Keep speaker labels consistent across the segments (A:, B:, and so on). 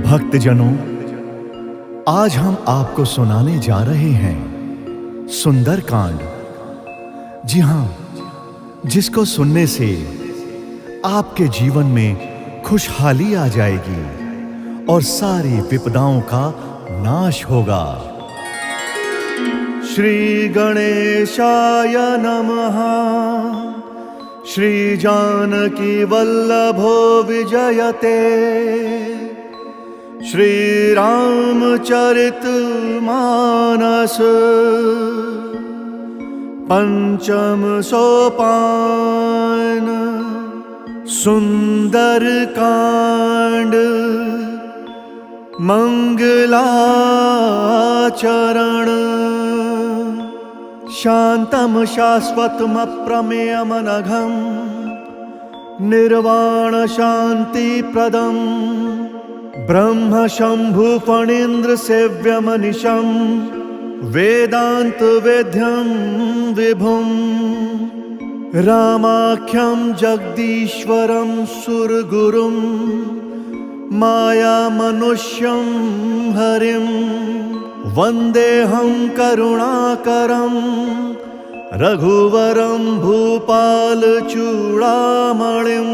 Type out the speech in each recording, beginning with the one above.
A: भक्तजनों, आज हम आपको सुनाने जा रहे हैं सुंदरकांड। जी हां, जिसको सुनने से आपके जीवन में खुशहाली आ जाएगी और सारी विपदाओं का नाश होगा। श्री गणेशाय नमः। श्री जानकी वल्लभो विजयते। श्री रामचरित मानस पंचम सोपान। सुंदरकांड मंगलाचरण। शांतम शाश्वतम अप्रमेयमनघम निर्वाण शांति प्रदम ब्रह्म शंभु फणीन्द्र सेव्यमनिशं वेदांत वेद्यं विभुं रामाख्यं जगदीश्वरं सुरगुरुं माया मनुष्यं हरिं वन्देऽहं करुणाकरं रघुवरं भूपाल चूड़ामणिं।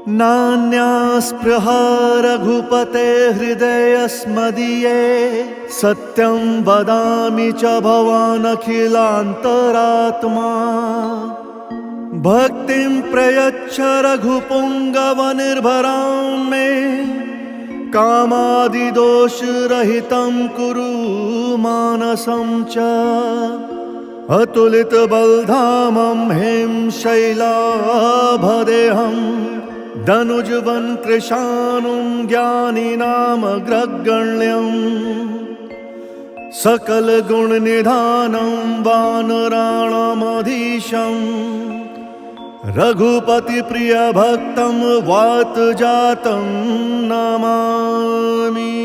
A: नान्यास्पृहा रघुपते हृदयस्मदीये सत्यं वदामि च भवान् अखिलान्तरात्मा। भक्तिं प्रयच्छ रघुपुङ्गवनिर्भरां मे कामादिदोषरहितं कुरु मानसं च। अतुलितबलधामं हें शैलाभदेहं धनुजवन कृशानुं ज्ञानिनामग्रगण्यं। सकलगुणनिधानं वानराणामधीशं रघुपतिप्रियभक्तं वातजातं नमामि।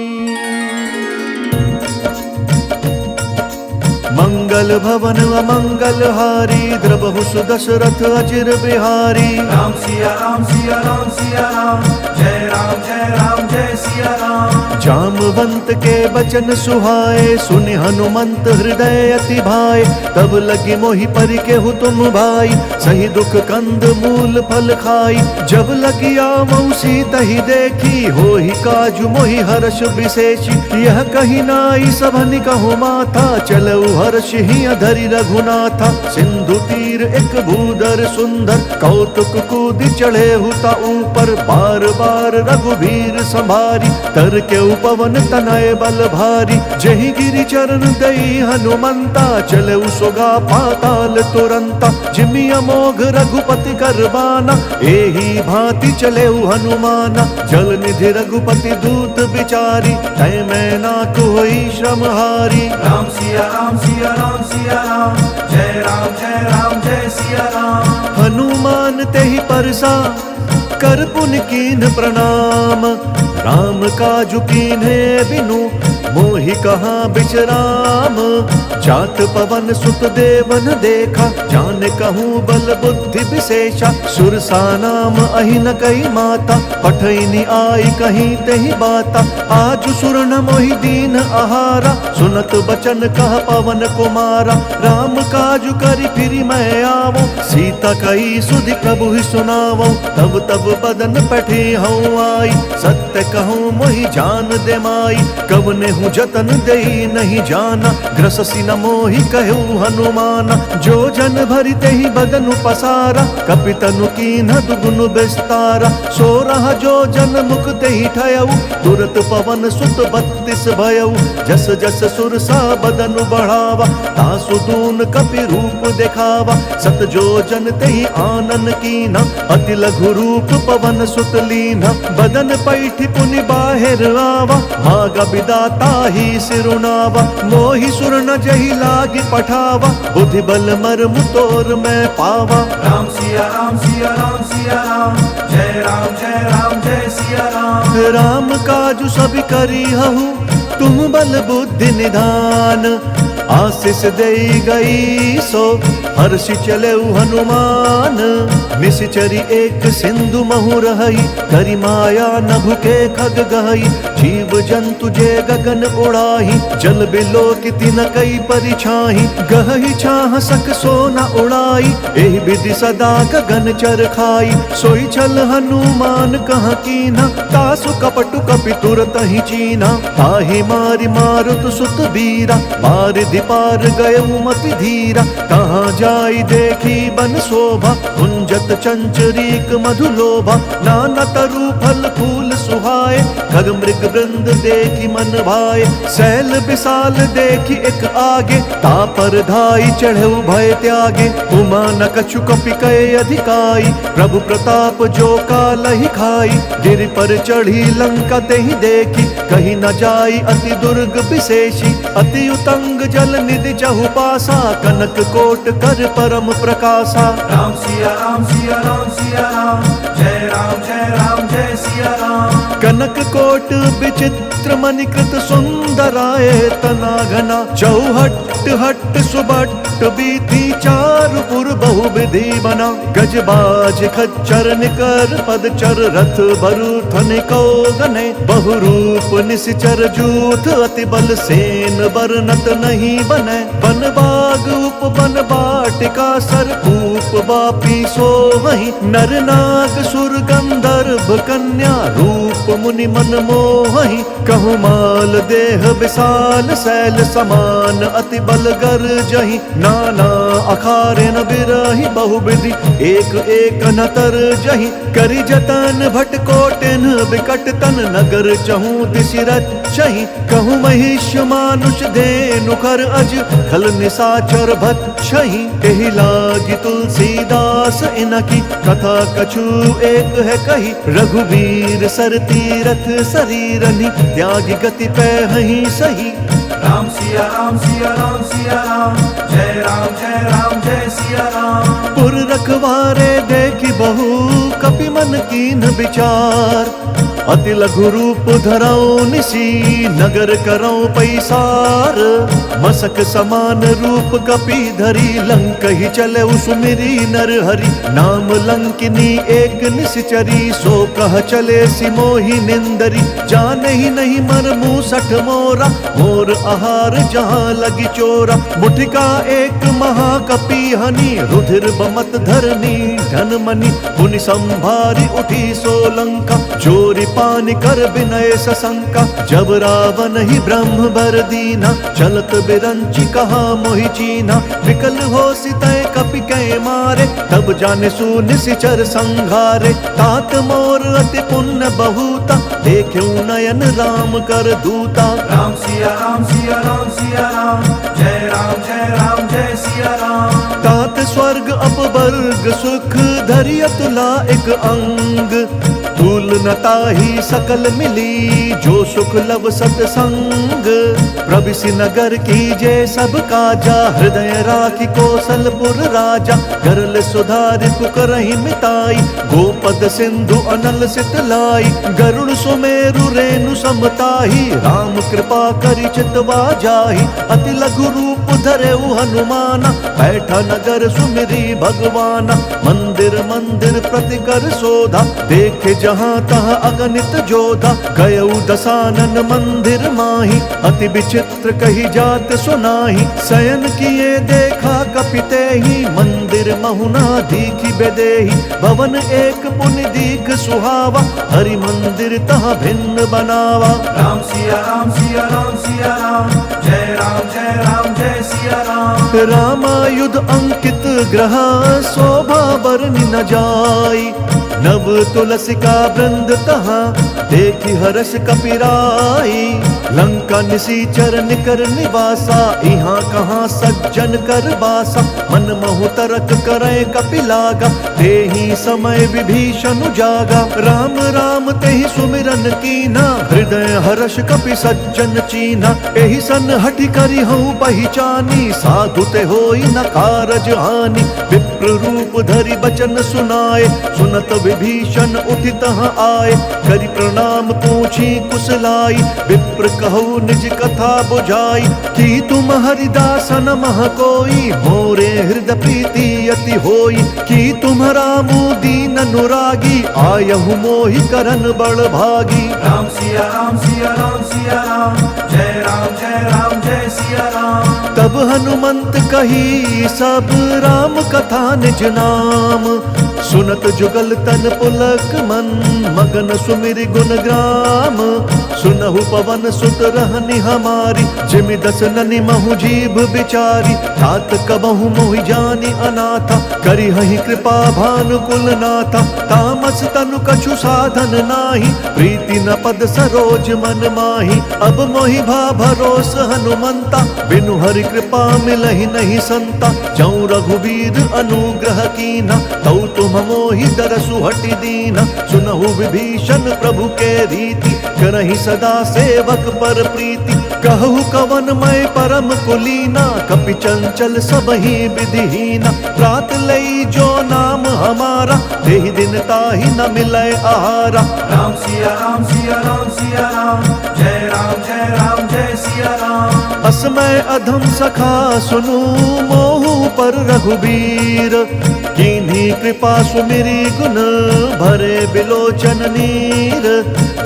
A: मंगल भवन अमंगलहारी द्रवहु सुदशरथ अचिर बिहारी।
B: राम सिया राम सिया राम सिया राम जय राम जय सिया राम।
A: जामवंत के बचन सुहाए सुनि हनुमंत हृदय अति भाए। तब लगी मोहि परि केहु तुम भाई सही दुख कंद मूल फल खाई। जब लगी आवहु सीता ही देखी होहि काजु मोहि हर्ष विशेषी। यह कही नाई सभनि कहु माथा चलऊ हर्ष ही धरि रघुनाथा। सिंधु तीर एक भूधर सुंदर कौतुक कूदि चढ़े हुता ऊपर। बार बार रघुबीर संभारी तर के उपवन तनय बल भारी। जहि गिरि चरण दई हनुमंता चले सुगा पाताल तुरंता। जिमि अमोघ रघुपति करबाना एही भांति चले हनुमाना। जल निधि रघुपति दूत बिचारी तय मैं नाथ होई श्रमहारी।
B: राम सिया राम सिया राम सिया राम जय राम जय सिया राम।
A: हनुमान तेहि परसा कर पुनि कीन्ह प्रणाम। राम काजु कीन्हे बिनु मोहि कहाँ बिचराम। जात पवन सुत देवन देखा जान कहूँ बल बुद्धि विशेषा। सुरसा नाम अहि न कही माता पठैनी आई कहीं तेहि बाता। आज सुर न मोहि दीन आहारा सुनत बचन कह पवन कुमारा। राम काजु करि फिरि मैं आवो सीता कही सुधि कबु ही सुनावो। तब तब बदन पठी हूँ आई सत्य कहूँ मोहि जान दे माई। कवने हूँ जतन देई नहीं जाना ग्रससी न मोहि कहू हनुमाना। जो जन भरि तेहि बदनु पसारा कपितनु कीन्ह दुगुन विस्तारा। सो रहा जो जन मुख तेहि ठयऊ तुरत पवन सुत 32 भयऊ। जस जस सुरसा बदनु बढ़ावा तासु दून कपि रूप देखावा। सत जो जन तेहि आनन कीन्हा अति लघु रूप पवन सुत लीन्हा। बदन पैठि पुनि बाहिर आवा मागा विदाता ही सिरुनावा। मोहि सुर न जहि लागी पठावा बुद्धि बल मर्म तोर मैं पावा।
B: राम सिया राम सिया राम सिया राम जय राम जय सिया राम।
A: राम काजु सब करी हहु तुम बल बुद्धि निधान। आशीष दे गई सो हर्षि चले हनुमान। निश्चरी एक सिंधु महु रहई, करि माया न भुके खग गहई। जीव जंतु जे गगन उड़ाही, जल बिलो किति न कई परिछाही। गहई छाह सक सो न उड़ाई, एहि विधि सदा गगन चर खाई। सोई छल हनुमान कहाँ कीन्हा, तासु कपटु कपि तुरत ही चीन्हा। ताहि मारि मारुत सुत बीरा, बारिधि पार गयउ मति धीरा। कहाँ जाई देखी बन शोभा, कुंजत चंचरीक मधुलोभा। नाना तरु फल फूल सुहाए, खग मृग वृंद देखी मन भाए। सैल विशाल देखी एक आगे, तापर धाई चढ़ऊ भय त्यागे। उमा न कछु कपि कय अधिकाई, प्रभु प्रताप जो कालहि खाई। गिरि पर चढ़ी लंका तेहि देखी, कहीं न जाई अति दुर्ग विशेषी। अति उतंग जल निधि चहु पासा, कनक कोट कर परम प्रकाशा।
B: राम सिया राम सिया राम सिया राम, जय राम जय सिया राम।
A: कनक कोट विचित्र मणिकृत सुंदराय तना घना। चौहट हट सुबट बीथी, चारुपुर बहु विधि बना। गजबाज खच्चर निकर पदचर, रथ बरु थनिको गने। बहुरूप निश्चर जूथ, अति बल सेन बरनत नहीं बने। बन बाग उप बन बाटिका, सरकूप बापी सो वहीं। नर नाग सुर गंधर्व कन्या, रूप मुनि मन मोहि। कहु माल देह विशाल, शैल समान अति बल गर जहि। नाना अखारे न बिरहि, बहुविधि एक एक न तर जहि। करि जतन भट कोटिन बिकट तन, नगर चहु दिशि रचहि। कहु महिष मानुष धेनु खर अज, खल निशाचर भक्षहि। एहि लागी तुलसीदास इनकी, कथा कछु एक है कही। रघुवीर सर तीरथ शरीरनि, त्यागी गति पैहि सही।
B: राम सिया राम सिया राम सिया राम, जय राम जय सिया राम।
A: पुर रखवारे देखी बहु, कपि मन कीन विचार। अति लघु रूप धरऊ निसी, नगर करऊ पैसार। मसक समान रूप कपि धरी, लंक ही चले सुमिरी नर हरि। नाम लंकिनी एक निश्चरी, सो कह चले सिमोहि निंदरी। जाने ही नहीं मर मूसठ मोरा, मोर आहार जहाँ लगी चोरा। मुठिका एक महाकपि हनि, रुधिर बमत धरनी धन मनि। पुनि संभारी उठी सोलंका, चोरी पानी कर विनय सशंका। जब रावण ही ब्रह्म बर दीना, चलत बिरंची कहा मोहि चीना। विकल हो सितय कपि कै मारे, तब जाने सु निशिचर संघारे। तात मोर अति पुण्य बहुता, देख्यु नयन राम कर दूता।
B: राम सिया राम सिया राम सिया राम, जय राम जय सिया राम।
A: तात स्वर्ग अपवर्ग सुख, धरि अतुला एक अंग। तूल न ताहि सकल मिली, जो सुख लव सतसंग। प्रविशि नगर कीजे सब काजा, हृदय राखी कौशलपुर राजा। करल सुधारित करहि मिताई, गोपद सिंधु अनल सितलाई। गरुड़ सुमेरु रेणु समताही, राम कृपा करि चितवा जाहि। अति लघु रूप धरेउ हनुमाना, बैठा नगर सुमिरी भगवाना। मंदिर मंदिर प्रति कर शोधा, देखे जहाँ तहाँ अगणित जोधा। गयउ दसानन मंदिर माही, अति विचित्र कही जात सुनाही। शयन किए देखा कपि तेहि, मंदिर महुना दीखि बेदेहि। भवन एक पुनि दीख सुहावा, हरि मंदिर तहाँ भिन्न बनावा।
B: राम सिया राम सिया राम सिया राम, जय राम जय सिया राम।
A: रामायुध अंकित ग्रह, शोभा बरनि न जाई। नव तुलसिका वृंद तहाँ, देखी हर्ष कपिराई। लंका निशीचर निकर निवासा, यहाँ कहाँ सज्जन कर बासा। मन महु तरक करे कपि लागा, तेहि समय विभीषण जागा। राम राम तेहि सुमिरन कीना, हृदय हर्ष कपि सज्जन चीना। एहि सन हठि करि हूँ पहिचानी, साधु ते होई न कारज हानि। विप्र रूप धरि बचन सुनाए, सुनत विभीषण उठि तहाँ आए। करि प्रणाम पूछी कुशलाई, विप्र कहु निज कथा बुझाई। कि तुम हरिदासन मह कोई, मोरे हृदय प्रीति अति होई। कि तुम्हारा मुँह दीन अनुरागी, आयहु मोहि करन बड़ भागी।
B: राम सिया राम सिया राम सिया राम, जय राम जय सिया राम।
A: तब हनुमंत कही सब राम कथा निज नाम। सुनत जुगल तन पुलक मन, मगन सुमिर गुण ग्राम। सुनहु पवन सुत रहनि हमारी, जिमि दस ननि महु जीभ बिचारी। तात कबहु मोहि जानि अनाथा, करि हहि कृपा भानुकुल नाथा। तामस तनु कछु साधन नाही, प्रीति न पद सरोज मन माही। अब मोहि भा भरोस हनुमंता, बिनु हरि कृपा मिलहि नहीं संता। जौ रघुवीर अनुग्रह कीना, तौ तुम मोहि दरसु हटि दीना। सुनहु विभीषण प्रभु के रीति, करहि सदा सेवक पर प्रीति। कहु कवन मैं परम कुलीना, कपि चंचल सबहि विधिहीना। प्रात लई जो नाम हमारा, देहि दिन ताहि न मिलै आहारा।
B: राम सिया राम सिया राम सिया राम, जय राम जय सिया राम।
A: असमय अधम सखा सुनु, मोहु पर रघुबीर। कीन्ही कृपा सुमिरी गुण, भरे बिलोचन नीर।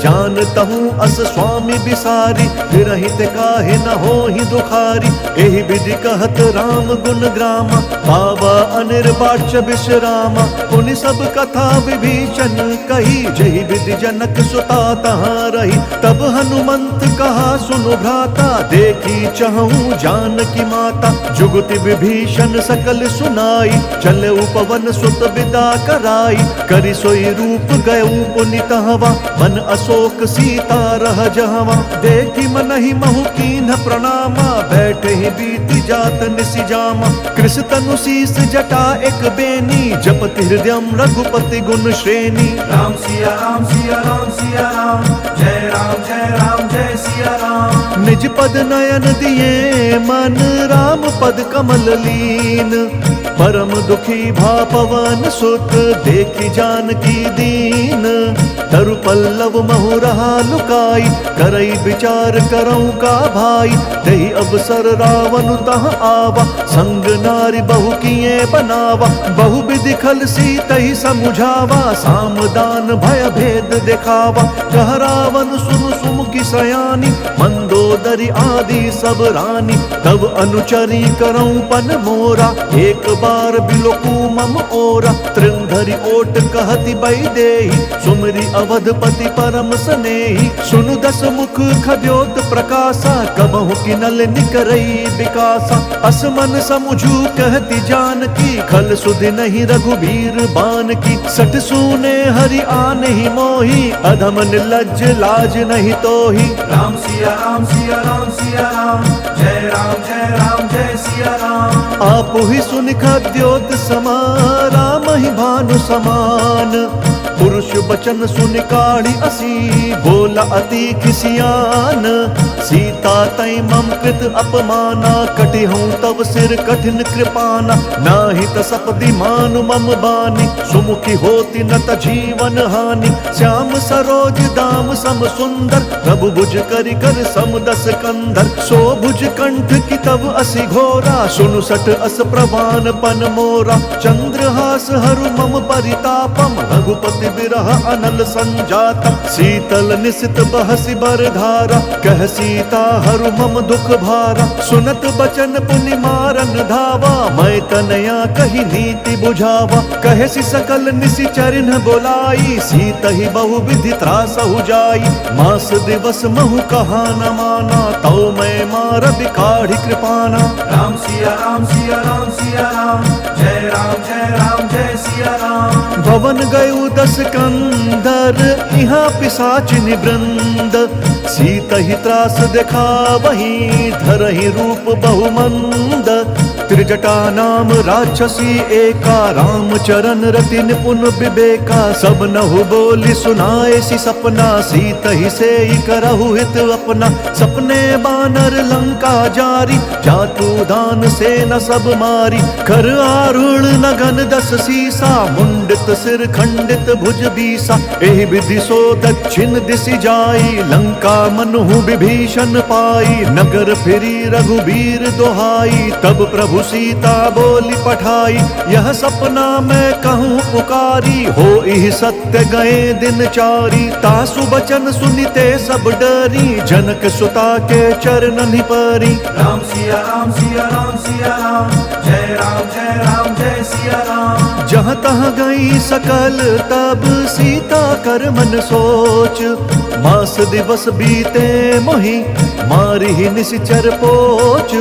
A: जानतहु अस स्वामी बिसारी, फिरहित काहे न होहि दुखारी। एहि विधि कहत राम गुण ग्रामा, पावा अनिर्वाच्य विश्रामा। पुनि सब कथा विभीषण कही, जहि विधि जनक सुता तहाँ रही। तब हनुमंत कहा सुनु भ्राता, देखी चहूँ जानकी माता। जुगति विभीषण सकल सुनाई, चले पवन सुत विदा कराई। करि सोई रूप गयऊ पुनि तहवा, मन अशोक सीता रह जहवा। देखी मनहि महु कीन्ह प्रणामा, बैठे ही बीति जात निसि जामा। कृष तनु शीस जटा एक बेनी, जपति हृदयम रघुपति गुण श्रेणी।
B: राम सिया राम सिया राम सिया राम, जय राम जय सिया राम।
A: निज पद नयन दिए मन, राम पद कमल लीन। परम दुखी भा पवन सुत, देखी जानकी दीन। तरु पल्लव महु रहा लुकाई, करई विचार करऊं का भाई। दही अवसर रावण तहाँ आवा, संग नारी बहु किए बनावा। बहु विधि खल सीतहि समुझावा, सामदान भय भेद दिखावा। कह रावण सुन सुमुखी सयानी, मंदोदरी आदि सब रानी। तब अनुचरी करऊं पन मोरा, एक बार बिलोकू मम ओरा। त्रिंधरि ओट कहति बई देहि, सुमरि अवधपति परम स्नेही। सुनु दस मुख खद्योत प्रकाशा, कबहु किनल निकरई विकासा। असमन समुझू कहति जानकी, खल सुधि नहीं रघुबीर बान की। सठ सूने हरि आने ही मोही, अधम निर्लज्ज लाज नहीं तोही।
B: राम सिया राम सिया राम सिया राम, जय राम जय सिया राम।
A: आप ही सुन खद्योत समा, राम ही भानु समान। पुरुष बचन सुन काढ़ी असी, बोला अति खिसियान। सीता तै मम कृत अपमाना, कटि हूँ तब सिर कठिन कृपाना। नाही त सपदि मानु मम बानी, सुमुखी होती न त जीवन हानि। श्याम सरोज दाम सम सुंदर, प्रभु भुज करि कर सम दस कंधर। सो भुज कंठ की तब असि घोरा, सुनु सठ अस प्रवान पन मोरा। चंद्रहास हरु मम परितापम, रघुपति बिरह अनल संजातम। शीतल निशित बहसि बर धारा, कह सीता हरु मम दुख भारा। सुनत बचन पुनि मारन धावा, मैं तनया कही नीति बुझावा। कहेसि सकल निसि चरिन बोलाई, सीत ही बहु विधि त्रासहु जाई। मास दिवस महु कहा न माना, तौ मैं मार बिकाढ़ी कृपाना।
B: राम सिया राम सिया राम सिया राम, जय राम जय सिया राम।
A: भवन गयु दस कंदर, यहाँ पिशाचिनि वृंद। सीत ही त्रास देखा वही, धरहि रूप बहुमंद। त्रिजटा नाम राक्षसी एका, राम चरण रति निपुण विवेका। सब नहु बोली सुनाए सी सपना, सीत ही से करहु हित अपना। सपने बानर लंका जारी, जातु दान से न सब मारी। कर आरूढ़ नगन दस सीसा, मुंडित सिर खंडित भुज बीसा। एहि विधि सो दक्षिण दिशि जाई, लंका मनहु विभीषण पाई। नगर फिरी रघुबीर दोहाई, तब प्रभु सीता बोली पठाई। यह सपना मैं कहूँ पुकारी, हो इह सत्य गए दिन चारी। तासु बचन सुनिते सब डरी, जनक सुता के चरणन परी।
B: राम सिया राम सिया राम सिया राम, जय राम जय सिया राम।
A: जहाँ तहाँ गई सकल तब सीता कर मन सोच। मास दिवस बीते मोहि, मारी निश्चर पोच।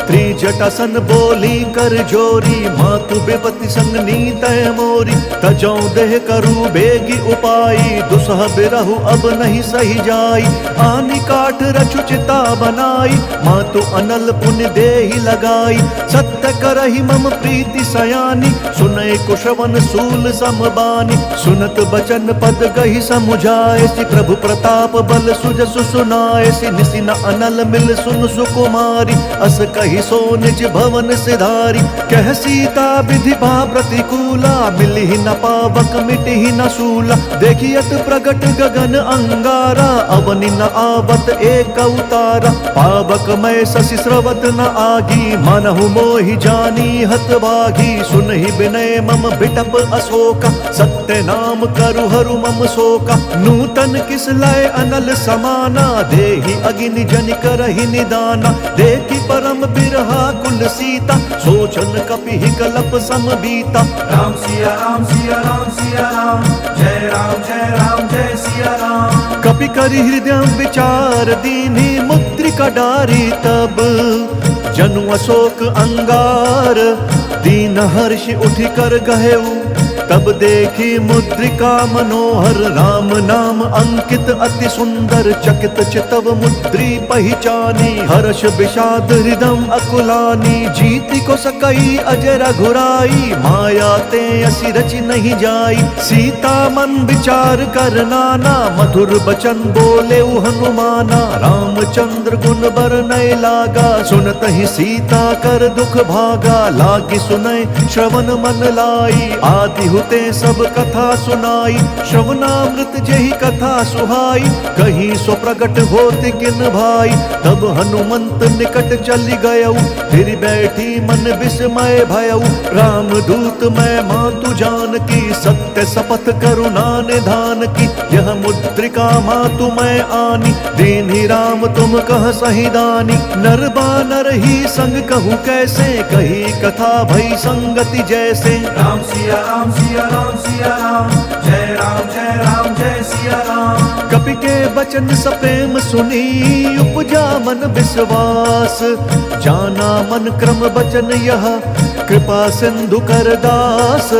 A: त्रिजटासन बोली कर जोरी, मातु विपति संग नीत मोरी। तजौ देह करु बेगी उपाई, दुसह बिरहु अब नहीं सही जाई। आनी काठ रचु चिता बनाई, मातु अनल पुण्य देहि लगाई। सत्य करहि मम प्रीति सयानी, सुनय कुशवन सूल समबानी। सुनत बचन पद गहि समुझाए, सि प्रभु प्रताप बल सुजसु सुनाए। सि निसि न अनल मिल सुन सुकुमारी, अस कहि सो निज भवन सिधारी। कह सीता विधि भा प्रतिकूला, मिलहि न पावक मिटहि न सूला। देखियत प्रगट गगन अंगारा, अवनि न आवत एक अवतारा। पावक मैं शशि स्रवत न आगी, मनहु मोहि जानी हत भागी। सुनहि विनय मम बिटप अशोका, सत्य नाम करु हरु मम शोका। नूतन किस लय अनल समाना, देहि अगिनि जन करहि निदाना। देखि परम बिरहा कुल सीता, सोचन कपिहि कलप सम बीता।
B: राम सिया राम सिया राम सिया राम, जय राम जय सिया राम।
A: कपि करि हृदय विचार दीन्हि, मुद्रिका डारी तब जनु अशोक अंगार। दीन हर्ष उठि कर गहेउ, तब देखी मुद्रिका मनोहर। राम नाम अंकित अति सुंदर, चकित चितव मुद्री पहिचानी। हर्ष विषाद हृदय अकुलानी, जीति को सकई अजय रघुराई। माया ते असी रचि नहीं जाई, सीता मन विचार कर नाना। मधुर बचन बोले हनुमाना, रामचंद्र गुण बरनय लागा। सुनत ही सीता कर दुख भागा, लागी सुनय श्रवण मन लाई। आदि हुते सब कथा सुनाई, श्रवणामृत जेहि कथा सुहाई। कहीं सो प्रगट होत किन भाई, तब हनुमंत निकट चली गयऊ। फिर बैठी मन विस्मय भयऊ, राम दूत मैं मातु जानकी। सत्य शपथ करुणा निधान की, यह मुद्रिका मातु मैं आनी। दीन्हि राम तुम कह सही दानी, नर बानर ही संग कहूँ कैसे। कही कथा भई संगति जैसे।
B: राम सिया राम सिया राम सिया राम, जय राम जय सिया राम।
A: कपि के बचन सप्रेम सुनी, उपजा मन विश्वास। जाना मन क्रम बचन यह, कृपा सिंधु कर दास।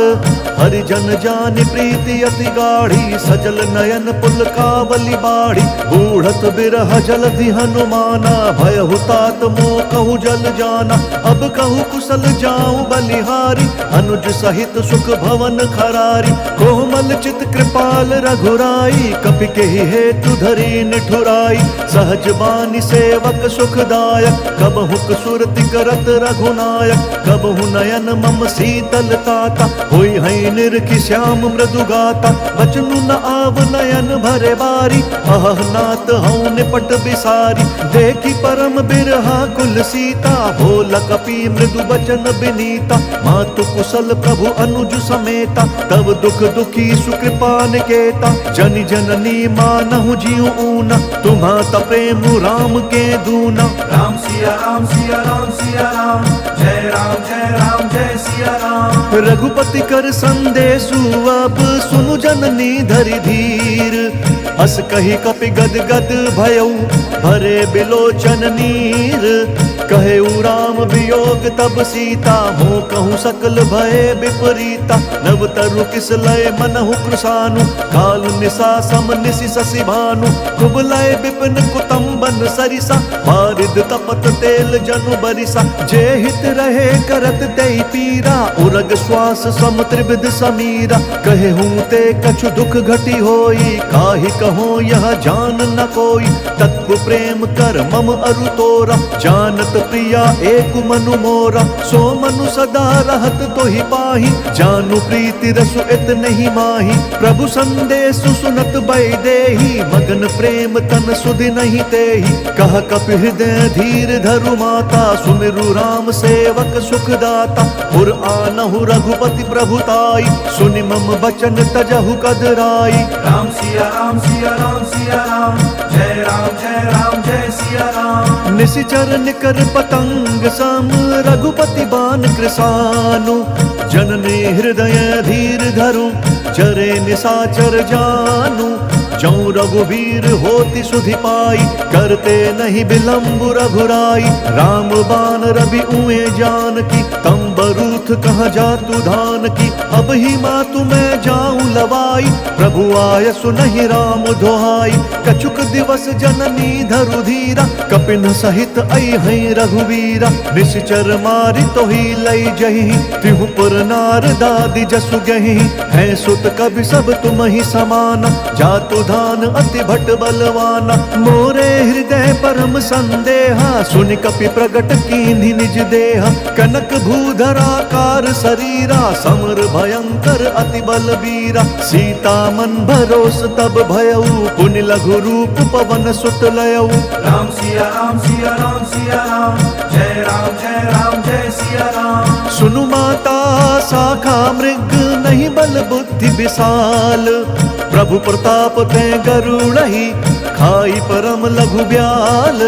A: हरिजन जान प्रीति अति गाढ़ी, सजल नयन पुलकावली बाढ़ी। बूढ़त बिरह जलधि हनुमाना, भयहु तात मोह कहु जल जाना। अब कहु कुशल जाऊं बलिहारी, अनुज सहित सुख भवन खरारी। कोमल चित कृपाल रघुराई, कपि के हेतु धरी निठुराई। सहज बानी सेवक सुखदायक, कबहु सुरति करत रघुनायक। कबहु नयन मम शीतल ताता, होई है निरखि श्याम मृदु गाता। बचनु न आव नयन भरे बारी, अह नाथ हऊँ निपट बिसारी। देखी परम बिरहा कुल सीता, भोल कपि मृदु बचन बिनीता। मातु कुशल प्रभु अनुज समेता, तब दुख दुखी सुकृपा निकेता। जनि जननी मानहु जिउ ऊना, तुम्हाता प्रेम राम के दूना।
B: राम सिया राम सिया राम सिया राम, जय राम जय सिया राम।
A: रघुपति कर संदेशु अब सुनु जननी धरि धीर। अस कही कपि गद गद भयऊ, भरे बिलोचन नीर। कहे उ राम वियोग तब सीता, मोह कहूँ सकल भय विपरीता। नव तरु किस लय मनहु कृशानु, काल निशा सम निशि शशि भानु। कुबलय विपिन कुतुम्बन सरिसा, बारिद तपत तेल जनु बरिसा। जे हित रहे करत तेहि पीरा, उरग श्वास सम त्रिविध समीरा। कहे हूँ ते कछु दुख घटी होई, काहि कहो यह जान न कोई। तत्व प्रेम कर मम अरु तोरा, जानत प्रिया एक मनु मोरा। सो मनु सदा रहत तोहि पाहि, जानु प्रीति रसु इत नहीं माही। प्रभु संदेश सुनत बैदेही, मगन प्रेम तन सुधि नहीं तेहि। कह कपि हृदय धीर धरु माता, सुमिरु राम सेवक सुखदाता। पुर आनहु रघुपति प्रभुताई, सुनि मम बचन तजहु कदराई।
B: राम सिया राम सिया राम सिया राम, जय राम जय सिया राम।
A: निशिचर निकर पतंग सम, रघुपति बान कृसानु। जननी हृदय धीर धरु, चरे निशाचर जानु। जौं रघुवीर होति सुधि पाई, करते नहीं विलंब रघुराई। राम बान रवि उए जानकी, तम बरूथ कहाँ जातु धान की। अब ही मातु मैं जाऊं लवाई, प्रभु आय सुनहि राम दुहाई। कछुक दिवस जननी धरु धीरा, कपिन सहित अइहै रघुवीरा। निश्चर मारि तोहि लई जहि, तिहु पुर नार दादि जसु गहि। है सुत कवि सब तुम ही समाना, जातु धान अति भट बलवाना। मोरे हृदय परम संदेहा, सुनि कपि प्रगट कीन्हि निज देहा। कनक भूधराकार शरीरा, समर भयंकर अति बलबीरा। सीता मन भरोस तब भयउ, पुनि लघु रूप पवन सुत लयउ।
B: राम सिया राम सिया राम सिया राम, जय राम जय सिया राम।
A: सुनु माता शाखा मृग, नहीं बल बुद्धि विशाल। प्रभु प्रताप ते गरुड़हि, खाई परम लघु ब्याल।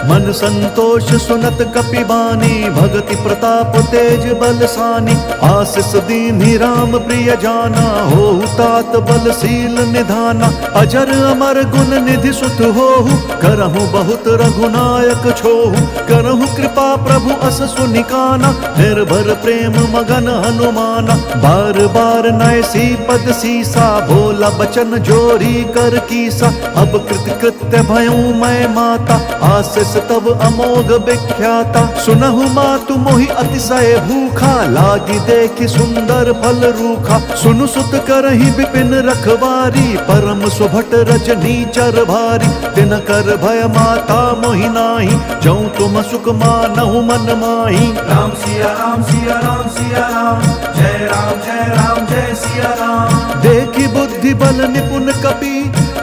A: मन संतोष सुनत कपि बानी, भगति प्रताप तेज बलसानी। आशीष दीन्हि राम प्रिय जाना, होहु तात बलशील निधाना। अजर अमर गुण निधि सुत होहु, करहु बहुत रघुनायक छोहु। करहु कृपा प्रभु अस सुनिकाना, निर्भर प्रेम मगन हनुमाना। बार बार नय सी पद सीसा, भोला बचन जोरी कर कीसा। अब कृत्य भयऊ मैं माता, आशीष तब अमोघ विख्याता। सुनहु मातु मोहि अतिशय भूखा, लागी देखि सुंदर फल रूखा। सुनु सुत करहि विपिन रखवारी, परम सुभट रजनी चर भारी। तिन कर भय माता मोहि नाही, जौं तुम सुख मानहु मन माही।
B: राम सिया राम सिया राम सिया राम, जय राम जय सिया राम।
A: देखि बुद्धि बल निपुण कपि,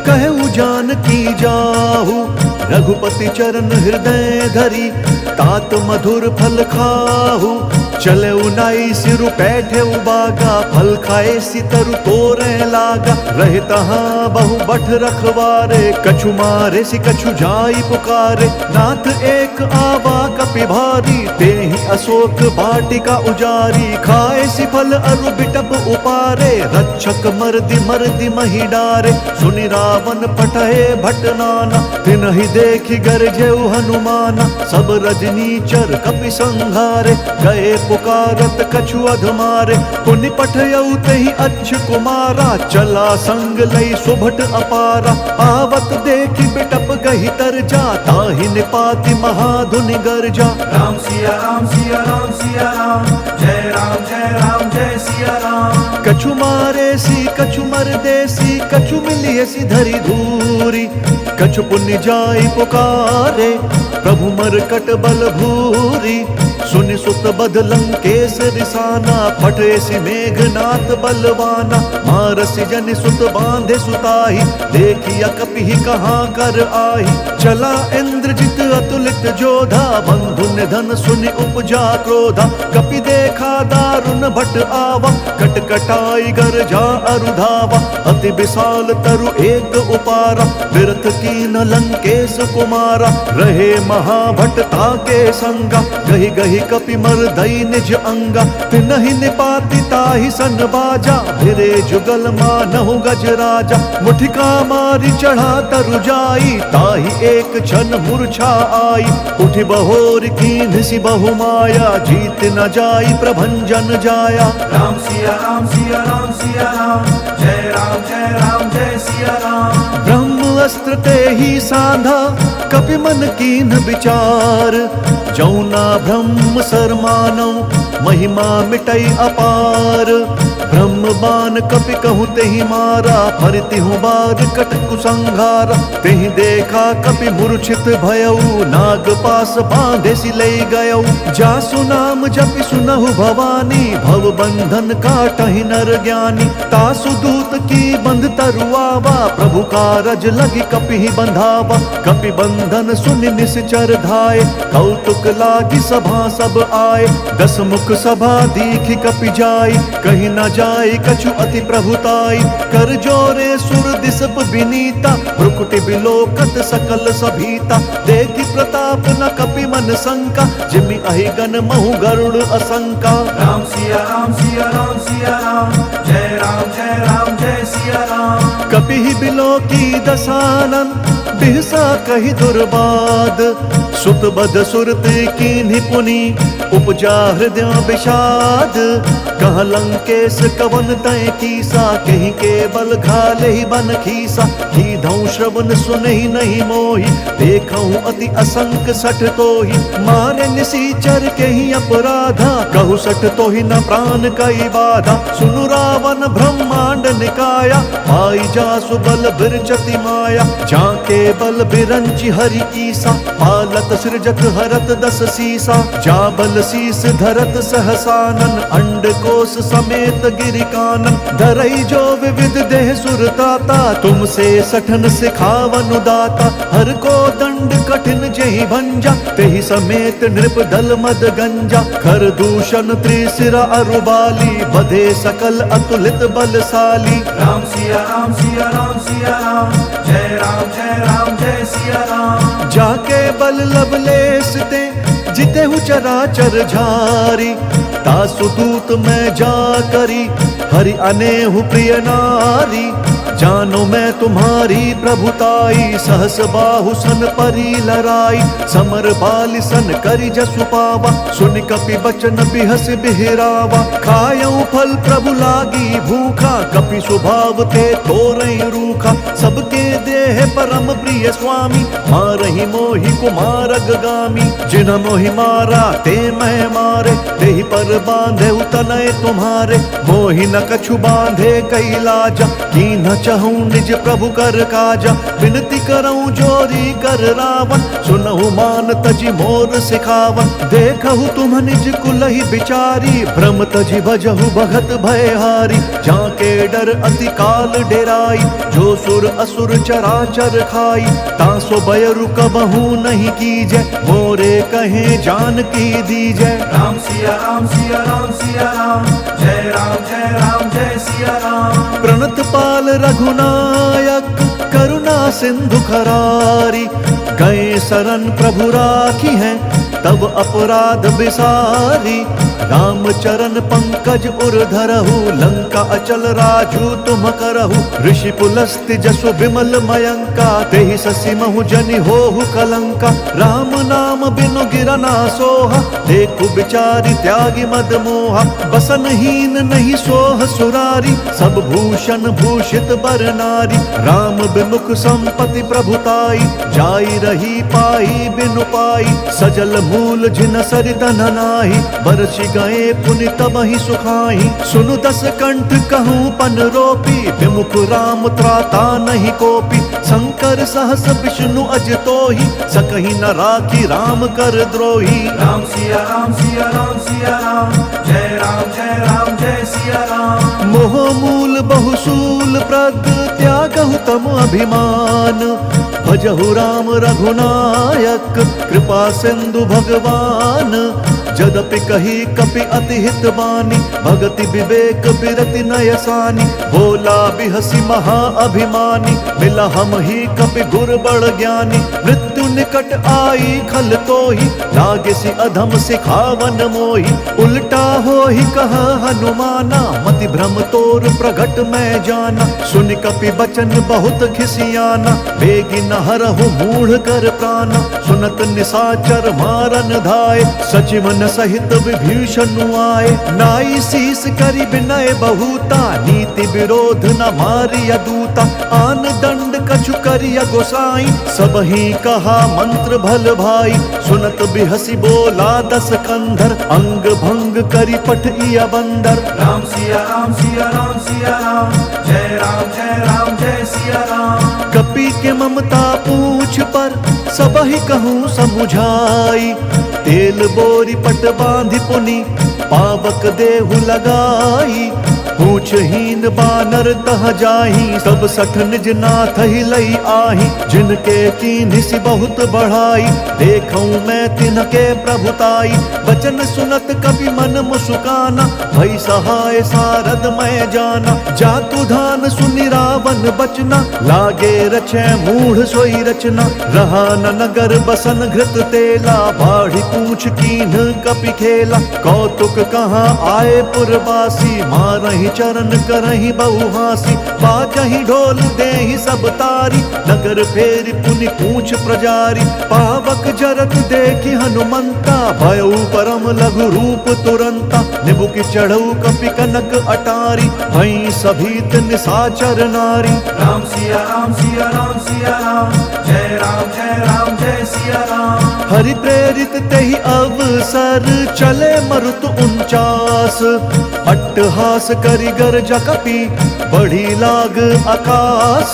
A: कहु जानकी जाहु। रघुपति चरण हृदय धरी, तात मधुर फल खाहु। चले उनाई सिरु पैठे उबागा, फल खाए सितरु तोरे लागा। रहे तहाँ बहु बठ रखवारे, कछु मारे सि कछु जाई पुकारे। नाथ एक आवा कपि भारी, तेहि अशोक वाटिका उजारी। खाए सि फल अरु बिटप उपारे, रक्षक मर्दि महि डारे। सुनि रावण पठए भट नाना, तिनहि देखि गरजेउ हनुमाना। सब रजनीचर कपि संघारे, गए पुकारत कछु अधमारे। पुनि पठयउ तेहि अच्छ कुमारा, चला संग लई सुभट अपारा। आवत देखि बिटप गहि तरजा, ताहि निपाति महाधुनि गरजा।
B: राम सिया राम सिया राम सिया राम, जय राम जय सिया राम।
A: कछु मारे सी कछु मरदेसी, कछु मिलिए सी धरि धूरी। कछु पुण्य जाई पुकारे, प्रभु मरकट बल भूरी। सुनि सुत बध लंकेश रिसाना, फटे सि मेघनाथ बलवाना। मारसि जनि सुत बांधे सुताही, देखिया कपि कहाँ कर आही। चला इंद्रजित अतुलित जोधा, बंधु निधन सुनि उपजा क्रोधा। कपि देखा दारुण भट आवा, कटकटाई गरजा अरुधावा। अति विशाल तरु एक उपारा, बिरथ कीन लंकेश कुमारा। रहे महाभट ताके संगा, गहि गहि तेहि कपि मर्दई निज अंगा, तिनहि निपाति ताहि सन बाजा, भिरे जुगल मानहु गज राजा। मुठिका मारी चढ़ा तरु जाई, ताहि एक क्षण मूर्छा आई, उठि बहोर कीन्ह सि बहु माया, जीत न जाई प्रभंजन जाया।
B: राम सिया राम सिया राम सिया राम, जय राम जय सिया राम।
A: ब्रह्म अस्त्र तेहि साधा, कपि मन कीन्ह विचार, जौना ब्रह्म सर मानौ, महिमा मिटई अपार। ब्रह्म बाण कपि कहु तेहि मारा, फरतिहु बार कट कुसंहारा। तेहि देखा कपि मूर्छित भयउ, नाग पास बांधे सि लई गयउ। जासु नाम जपि सुनहु भवानी, भव बंधन काटहि नर ज्ञानी। तासु दूत की बंध तरुआवा, प्रभु कारज लगी कपि बंधावा। कपि बंधन सुनि निश्चर धाये, कौतुक लागी सभा सब आए। दस मुख सभा दीखि कपि जाई, कहीं न जाय कछु अति प्रभुताई। कर जोरे सुर दिसप विनीता, भ्रुकुटि बिलोकत सकल सभीता। देखि प्रताप न कपि मन शंका, जिमि अहिगन महु गरुड़ असंका।
B: राम सिया राम सिया राम सिया राम, जय राम जय सिया राम।
A: कपि बिलोकी दसानन, बिहसा कहि दुर्बाद। सुत बद सुरत कीन्हि पुनि, उपजा हृदय विषाद। कह लंकेश कवन तय कीसा, कहीं केवल घाले ही बन खीसा। कीधौ श्रवण सुनहि नहीं मोहि, देखऊं अति असंक सठ तोहि। मारे निसीचर के ही अपराधा, कहु सठ तोहि न प्राण कई बाधा। सुनु रावण ब्रह्मांड निकाया, पाई जासु बल बिरचति माया। जाके बल बिरंचि हरि ईसा, पालत सृजत हरत दस सीसा। जा बल शीस धरत सहसानन, अंड कोश समेत गिरि कानन। धरई जो विविध देह सुरताता, तुमसे सठन सिखावन दाता। हर को दंड कठिन जेहि भंजा, तेहि समेत नृप दल मद गंजा। खर दूषण त्रिशिरा अरुबाली, बधे सकल अतुलित बलशाली।
B: राम सिया राम सिया राम सिया राम, जय राम जय सिया राम।
A: जाके बल लवलेस ते, जितेहु चराचर झारी। तासु दूत मैं जा करी, हरि अनेहु प्रिय नारी। जानो मैं तुम्हारी प्रभुताई, सहस बाहु सन परी लराई। समर बालि सन करि जसु पावा, सुनि कपि बचन बिहस बिहरावा। खायऊ फल प्रभु लागी भूखा, कपि स्वभाव ते तोरई रूखा। सबके देह परम प्रिय स्वामी, मारहि मोहि कुमारग गामी। जिन मोहि मारा ते मैं मारे, तेहि पर बांधे तनय तुम्हारे। मोहि न कछु बांधे कई लाजा, कीन्ह चहूं निज प्रभु कर काजा। विनती करऊं जोरी कर रावण, सुनहु मान तजि मोर सिखावन। देखहु तुम निज कुलहि बिचारी, भ्रम तजि भजहु भगत भयहारी। जाके डर अति काल डेराई, जो सुर असुर चराचर खाई। तासो भय रुकबहु नहीं कीजै, मोरे कहे जान की दीजै।
B: राम सिया राम सिया राम सिया राम, जय राम जय सिया राम।
A: प्रणत पाल रघुनायक, करुणा सिंधु खरारी। गए शरण प्रभु राखी हैं, तब अपराध बिसारी। राम चरण पंकज उर धरहु, लंका अचल राजू तुम करहु। ऋषि पुलस्त्य जसु विमल मयंका, तेहि ससि महु जनि होहु कलंका। राम नाम बिनु गिरना सोहा, देखु बिचारी त्यागी मद मोहा। बसनहीन नहीं सोह सुरारी, सब भूषण भूषित बर नारी। राम बिमुख संपत्ति प्रभुताई, जाई रही पाई बिनु पाई। सजल मूल जिन सरितन नाही, बरसि गए पुनि तबहि सुखाई। सुनु दस कंठ कहूँ पन रोपी, विमुख राम त्राता नहीं कोपी। शंकर सहस विष्णु अज तोहि, सकहि न राखी राम कर द्रोही।
B: राम सिया राम सिया राम सिया राम, जय राम जय सिया राम।
A: मोह मूल बहुसूल प्रद, त्यागहु तम अभिमान। भजहु राम रघुनायक, कृपा सिंधु भगवान। जदपि कही कपि अति हित बानी, भगति विवेक बिरति नयसानी। बोला बिहसी महा अभिमानी, मिला हम ही कपि गुर बड़ ज्ञानी। मृत्यु निकट आई खल तोहि, लागे सी अधम सिखावन मोहि। उल्टा हो ही कहा हनुमाना, मति भ्रम तोर प्रगट मैं जाना। सुन कपि बचन बहुत खिसियाना, बेगी न हरहु मूढ़ कर प्राणा। सुनत निशाचर मारन धाय, सचिवन सहित विभीषण आए। नाई शीस करि विनय बहुता, नीति विरोध न मारिया दूता। आन दंड कछु करिया गोसाई, सब ही कहा मंत्र भल भाई। सुनत बिहसी बोला दस कंधर, अंग भंग करि पठिया बंदर।
B: राम सिया राम सिया राम सिया राम, जय राम जय राम जय सिया राम।
A: कपि के ममता पूछ पर, सब ही कहूँ समुझाई। तेल बोरी पट बांधि पुनि, पावक देहु लगाई। पूछहीन बानर तह जाही, सब सठ निज नाथ ही लई आही। जिनके कीन्हि बहुत बढ़ाई, देखूं मैं तिनके प्रभुताई। बचन सुनत कपि मन मुस्काना, भई सहाय सारद मैं जाना। जातु धान सुनि रावण बचना, लागे रचै मूढ़ सोई रचना। रहा न नगर बसन घृत तेला, बाढ़ी पूछ कीन्ह कपि खेला। कौतुक कहाँ आए पुरवासी, मारहि चरण करहि बहुहासी। बाजहि ढोल देहि सब तारी, नगर फेरि पुनि पूछ प्रजारी। पावक जरत देखि हनुमंता, भयउ परम लघु रूप तुरंता। निबुकि चढ़ऊ कपि कनक अटारी, भई सभीत निशाचर नारी।
B: राम सिया राम सिया राम सिया राम, जय राम जय सिया राम।
A: हरि प्रेरित तेहि अवसर, चले मरुत 49। अट्टहास करि गर्जा कपि, बढ़ी लाग आकाश।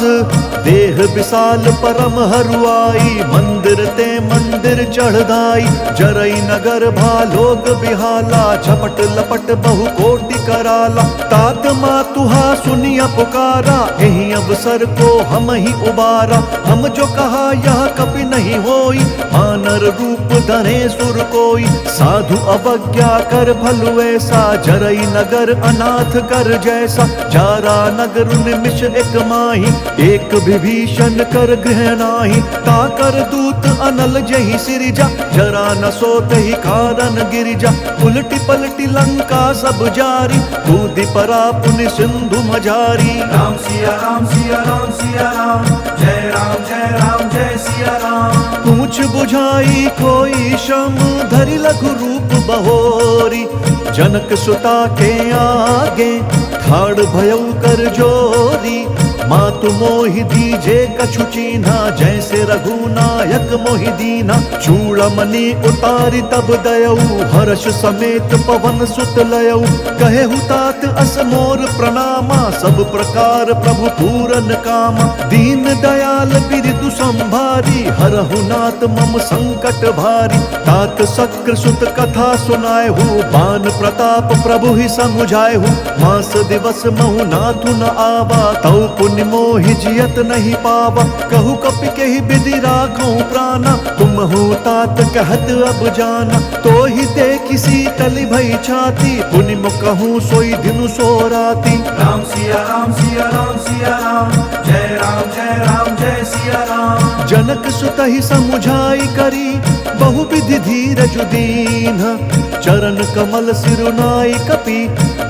A: देह विशाल परम हरुआई, मंदिर ते मंदिर चढ़दाई। जरई नगर भालोक बिहाला, झपट लपट बहु कोटि कराला। तात मातुहा सुनिया पुकारा, एहि अवसर को हम ही उबारा। हम जो कहा यह कपि नहीं होई, मानर रूप धरे सुर कोई। साधु अवज्ञा कर भलु ऐसा, जरई नगर अनाथ कर जैसा। जारा नगर निमिष एक माही, एक विभीषण कर गृह नाही। ताकर दूत अनल जहि सिरिजा, जरा न सोत ही कारण गिरिजा। उलटी पलटी लंका सब जारी, कूदि परा पुनि सिंधु मझारी।
B: राम सिया राम सिया राम सिया राम, जय राम जय सिया राम।
A: पूछ बुझाई कोई श्रम, धरि लघु रूप बहोरी। जनक सुता के आगे, ठाड़ भयउ कर जोरी। मातु मोहि दीजे कछु चीन्हा, जैसे रघुनायक मोहि दीना। चूड़मणि उतारी तब दयऊ, हर्ष समेत पवन सुत लयऊ। कहेहु तात अस मोर प्रणामा, सब प्रकार प्रभु पूरन कामा। दीन दयाल बिरदु संभारी, हरहु नाथ मम संकट भारी। तात शक्र सुत कथा सुनाएहु, बान प्रताप प्रभु ही समुझाएहु। मास दिवस महु नाथु न आवा, तौ पुण्य मोहि जियत नहीं पावा। कहु कपि केहि विधि राखऊं प्राणा, तुम हो तात कहत अब जाना। तो ही देखि शीतल भई छाती, पुनि मुकहूं सोई दिनु सो राती।
B: राम सिया राम सिया राम सिया राम, जय राम जय सिया राम।
A: जनक सुतहि समुझाई करी, बहु विधि धीरज दीन्ह। चरण कमल सिरुनाई कपि,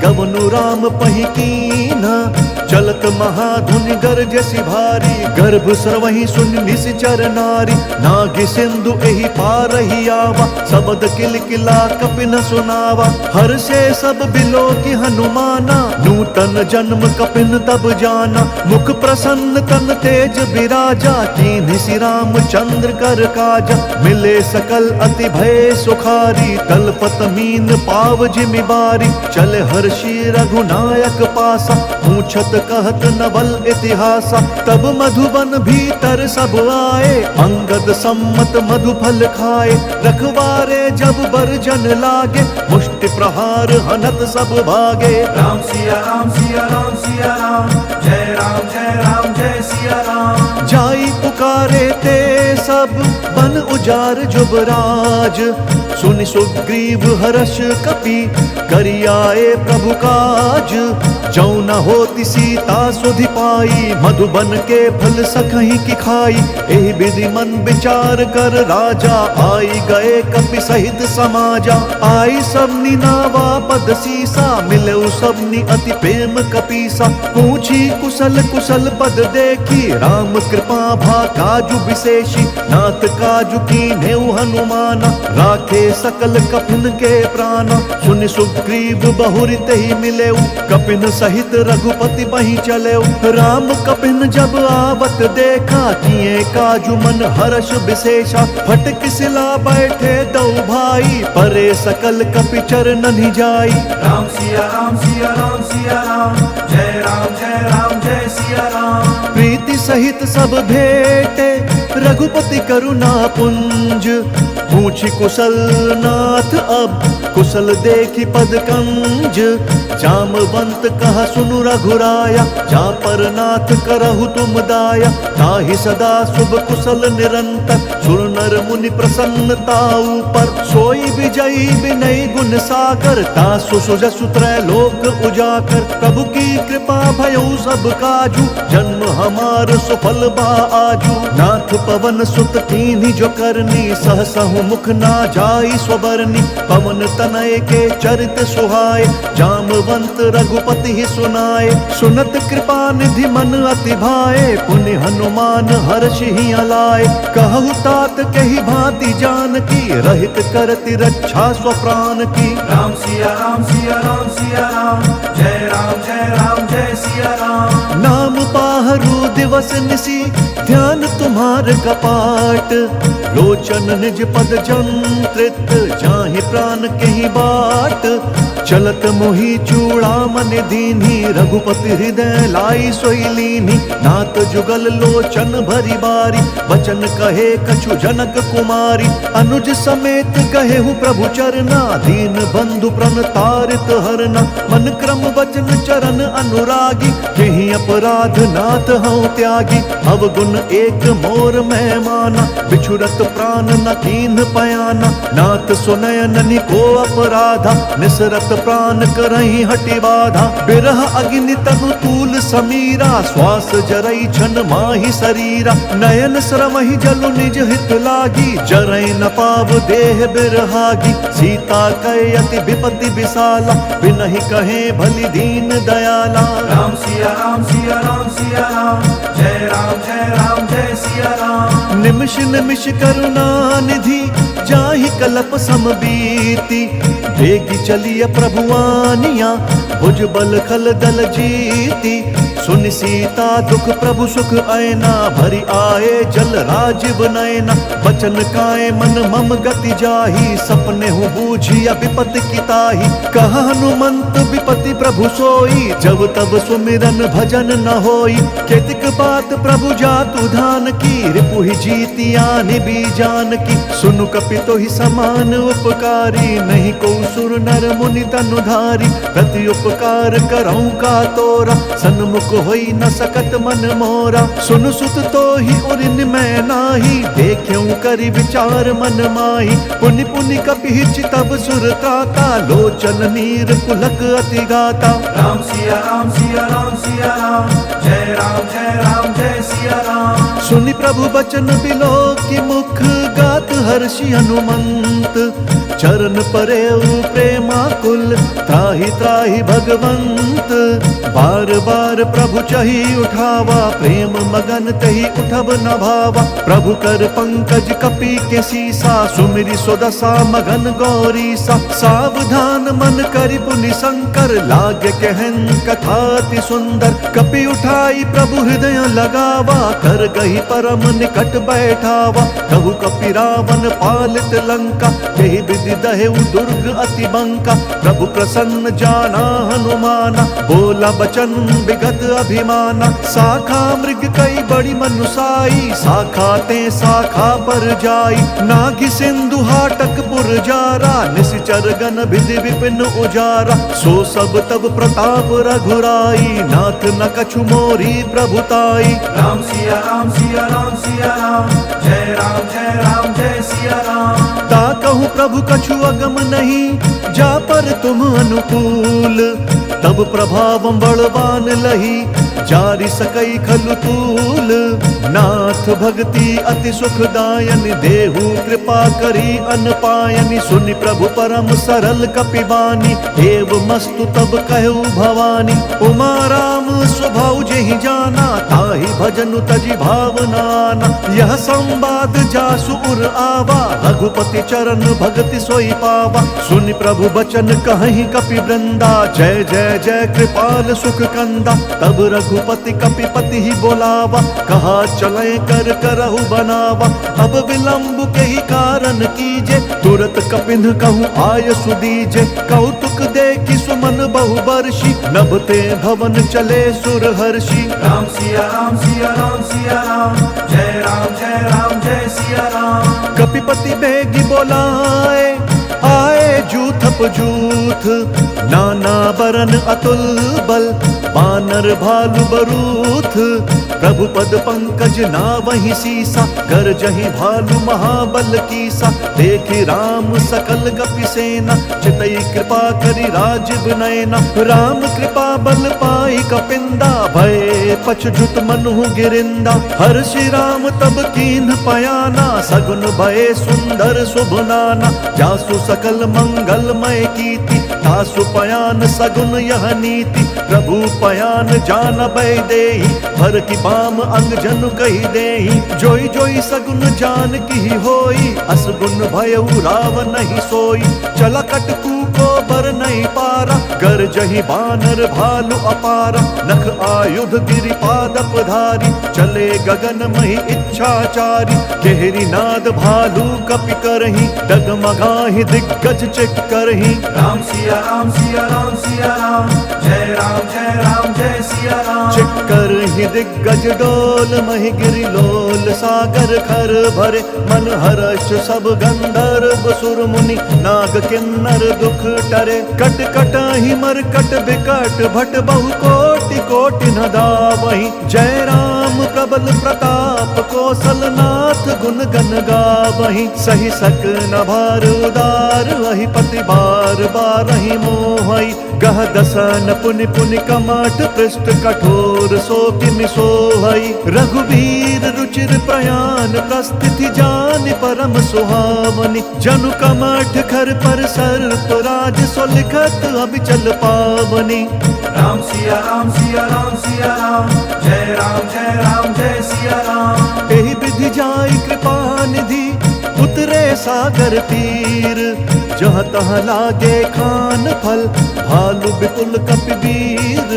A: गवनु राम पहि कीन्ह। चलत महाधुनि गरजसि भारी, गर्भ स्रवहि सुनि निश्चर नारी। नागि सिंधु एहि पारहि आवा, सबद किलकिला कपि न सुनावा। हर्षे सब बिलो की हनुमाना, नूतन जन्म कपिन तब जाना। मुख प्रसन्न तन तेज बिराजा, कीन्हि सि रामचंद्र कर काजा। मिले सकल अति भय सुखारी, तलपत मीन पाव जिमि बारी। चल हर्षि रघुनायक पासा, पूछत कहत नवल इतिहासा। तब मधुबन भीतर सब आए, अंगद सम्मत मधुफल खाए। रखवारे जब बरजन लागे, मुष्टि प्रहार हनत सब भागे।
B: राम सिया राम सिया राम सिया राम, जय राम जय सिया राम।
A: जाई पुकारे ते सब बन उजार जुबराज। सुनि सुग्रीव हर्ष कपि, करियाए प्रभु काज। जौ न होती सीता सुधि पाई, मधुबन के फल सखहीं की खाई। एहि विधि मन विचार कर राजा, आई गए कपि सहित समाजा। आई सबनी नावा पद सीसा, मिले सबनी अति प्रेम कपीसा। पूछी कुशल कुशल पद देखी, राम कृपा भा काजु विशेषी। नाथ काजु कीन्हे हनुमाना, राखे सकल कपिन के प्राणा। सुनि सुग्रीव बहुरि तेहि मिलेउ, कपिन सहित रघुपति बहि चलेउ। राम कपिन जब आवत देखा, किए काजु मन हर्ष विशेषा। फटक सिला बैठे दो भाई, परे सकल कपि चरणनि जाई।
B: राम सिया राम सिया राम सिया राम, जय राम जय सिया राम।
A: प्रीति सहित सब भेटे, रघुपति करुणा पुंज। पूछी कुशल नाथ अब, कुशल देखी पद कंज। जामवंत कहा सुनु रघुराया, जा पर नाथ करहु तुम दाया। ताहि सदा शुभ कुशल निरंतर, सुर नर मुनि प्रसन्नताऊ पर। सोई विजयी विनय गुण सागर, तासु सुजसु त्रैलोक उजाकर। प्रभु की कृपा भयउ सब काजू, जन्म हमार सुफल बा आजू। नाथ पवन सुत कीन्ही जो करनी, सहसहु मुख ना जाई स्वबरनी। पवन तनय के चरित सुहाए, जामवंत रघुपति ही सुनाए। सुनत कृपा निधि मन अति भाए, पुनि हनुमान हर्ष ही अलाए। कहु तात कही भांति जान की, रहित करति रक्षा स्वप्राण की।
B: राम सिया राम सिया राम सिया राम, जय राम जय सिया राम।
A: नाम पाहरु दिवस निसी, ध्यान तुम्हार कपाट। लोचन निज पद जंत्रित, जाहि प्राण कहीं बाट। चलत मोहि चूड़ामन दीन्ही, रघुपति हृदय लाई सोई लीन्ही। नाथ जुगल लोचन भरी बारी, वचन कहे कछु जनक कुमारी। अनुज समेत कहेहु प्रभु चरना, दीन बंधु प्रण तारित हरना। मन क्रम वचन चरण अनुरागी, केहि अपराध नाथ हऊँ त्यागी। अवगुण एक मोर मैं माना, बिछुरत प्राण न कीन्ह पयाना। नाथ सुनय ननि को अपराधा, निसरत प्राण करहि हटि बाधा। बिरह अग्नि तनु तूल समीरा, श्वास जरई छन माहि शरीरा। नयन श्रमहि जलु निज हित लागी, जरई न पाव देह बिरहागी। सीता कहे अति विपति विशाला, बिनहि कहे भली दीन दयाला।
B: राम सिया राम सिया राम सिया राम, जय राम जय सिया राम।
A: निमिष निमिष करुणा निधि, जाहि कलप समबीति। वेगी चलिय प्रभुआनिया, भुज बल खल दल जीती। सुनि सीता दुख प्रभु सुख ऐना, भरी आए जल राजीव नयना। बचन काए मन मम गति जाही, सपने हूँ बूझिया विपति की ताही। कहा हनुमंत विपति प्रभु सोई, जब तब सुमिरन भजन न होई। केतिक बात प्रभु जातु धान की, रिपुहि जीतिया निबी जान की। सुनु कपि तोहि समान उपकारी, नहीं को सुर नर मुनि तनुधारी। प्रति उपकार करऊँ का तोरा, सन्मुख होई न सकत मन मोरा। सुन सुत तो ही उरिन मैं नाही, देख्यूं करि विचार मन माही। पुनि पुनि कपि तब सुर त्राता, लोचन नीर पुलक अति गाता।
B: राम सिया राम सिया राम सिया राम, जय राम जय सिया राम।
A: सुनि प्रभु बचन बिलो की मुख, गात हर्षि हनुमंत। चरण परेउ प्रेमाकुल, त्राहि त्राहि भगवंत। बार बार प्रभु चही उठावा, प्रेम मगन तही उठब न भावा। प्रभु कर पंकज कपि के सीसा, सुमिरि सुदशा मगन गौरीसा। सावधान मन करि पुनि शंकर, लागे कहन कथा अति सुंदर। कपि उठाई प्रभु हृदय लगावा, कर गही परम निकट बैठावा। कहु कपि रावण पालित लंका, यही विधि दहेउ दुर्ग अति बंका। प्रभु प्रसन्न जाना हनुमाना, बोला बचन विगत अभिमाना। शाखा मृग कई बड़ी मनुसाई, शाखा ते शाखा पर जाई। नागि सिंधु हाटक पुरजारा, निश्चर गण विधि विपिन उजारा। सो सब तब प्रताप रघुराई, नाथ न कछु मोरी प्रभुताई।
B: राम सिया राम सिया राम सिया राम, जय राम जय सिया राम।
A: ता कहूँ प्रभु कछु अगम नहीं, जा पर तुम अनुकूल। तब प्रभावम बलवान लही, जारि सकई खलु तूल। नाथ भक्ति अति सुखदायन, देहु कृपा करी अन पायनि। सुनि प्रभु परम सरल कपिबानी, एव मस्तु तब कहु भवानी। उमा राम स्वभाव जेहि जाना, ताहि भजनु तजि भावनाना। यह संवाद जासु उर आवा, रघुपति चरण भगति सोई पावा। सुनि प्रभु बचन कहि कपि वृंदा, जय जय जय कृपाल सुख कंदा। तब रघुपति कपिपति ही बोलावा, कहा चले कर करहु बनावा। अब विलंब के ही कारण कीजे, तुरत कपिन कहूँ आय सुदीजे। कौतुक देखि सुमन बहु बरषि, नभते भवन चले सुर हर्षि।
B: राम सिया राम सिया राम सिया राम, जय जय सिया राम।
A: कपिपति बेगी बोलाए, आए जूथप जूथ। नाना बरन अतुल बल, बानर भालु बरूथ। प्रभु पद पंकज नावहि सीसा, गरजहि भालु महाबल कीसा। देखि राम सकल गपि सेना, चितई कृपा करि राजीव नयना। राम कृपा बल पाई कपिंदा, भय पछजुत मनु गिरिंदा। हर्षि राम तब कीन्ह पयाना, सगुन भय सुंदर शुभ नाना। जासु सकल मंगलमय कीर्ति, तासु पयान सगुन यह नीति। प्रभु पयान जान बै देहि, भर की बाम अंग जनु कही देहि। जोई जोई सगुन जान की होई, असगुन भयउ राव नहीं सोई। चला कटकू को बर नहीं पारा, कर जही बानर भालु अपारा। नख आयुध गिरिपादप धारी, चले गगन मही इच्छाचारी। केहरी नाद भालु कपि करही, डगमगाहि दिग्गज चित करही।
B: राम सिया राम सिया राम सिया राम, जय राम जय सिया राम।
A: चिक्कर ही दिग्गज डोल, मही गिरि लोल सागर खर भरे। मन हर्ष सब गंधर्व सुर मुनि, नाग किन्नर दुख टरे। कट कट ही मरकट बिकट, भट बहु कोटि कोटि न दावहि। जय राम प्रबल प्रताप, कौशल नाथ गुण गण गावहि। सही सक न भार उदार, वही पति बार बारहि मोहई। गह दसन पुनि पुनि कमठ, पृष्ठ कठोर सो किमि सोहई। रघुवीर रुचिर प्रयाण, प्रस्थिति जान परम सुहावनी। जनु कमठ खर पर सर्प राज, सो लिखत अबिचल पावनी।
B: राम सिया राम सिया राम सिया राम, जय राम जय सिया राम।
A: एहि विधि जाई कृपा निधि, उतरे सागर तीर। जहाँ तहाँ लागे खान फल, भालु विपुल कपिवीर।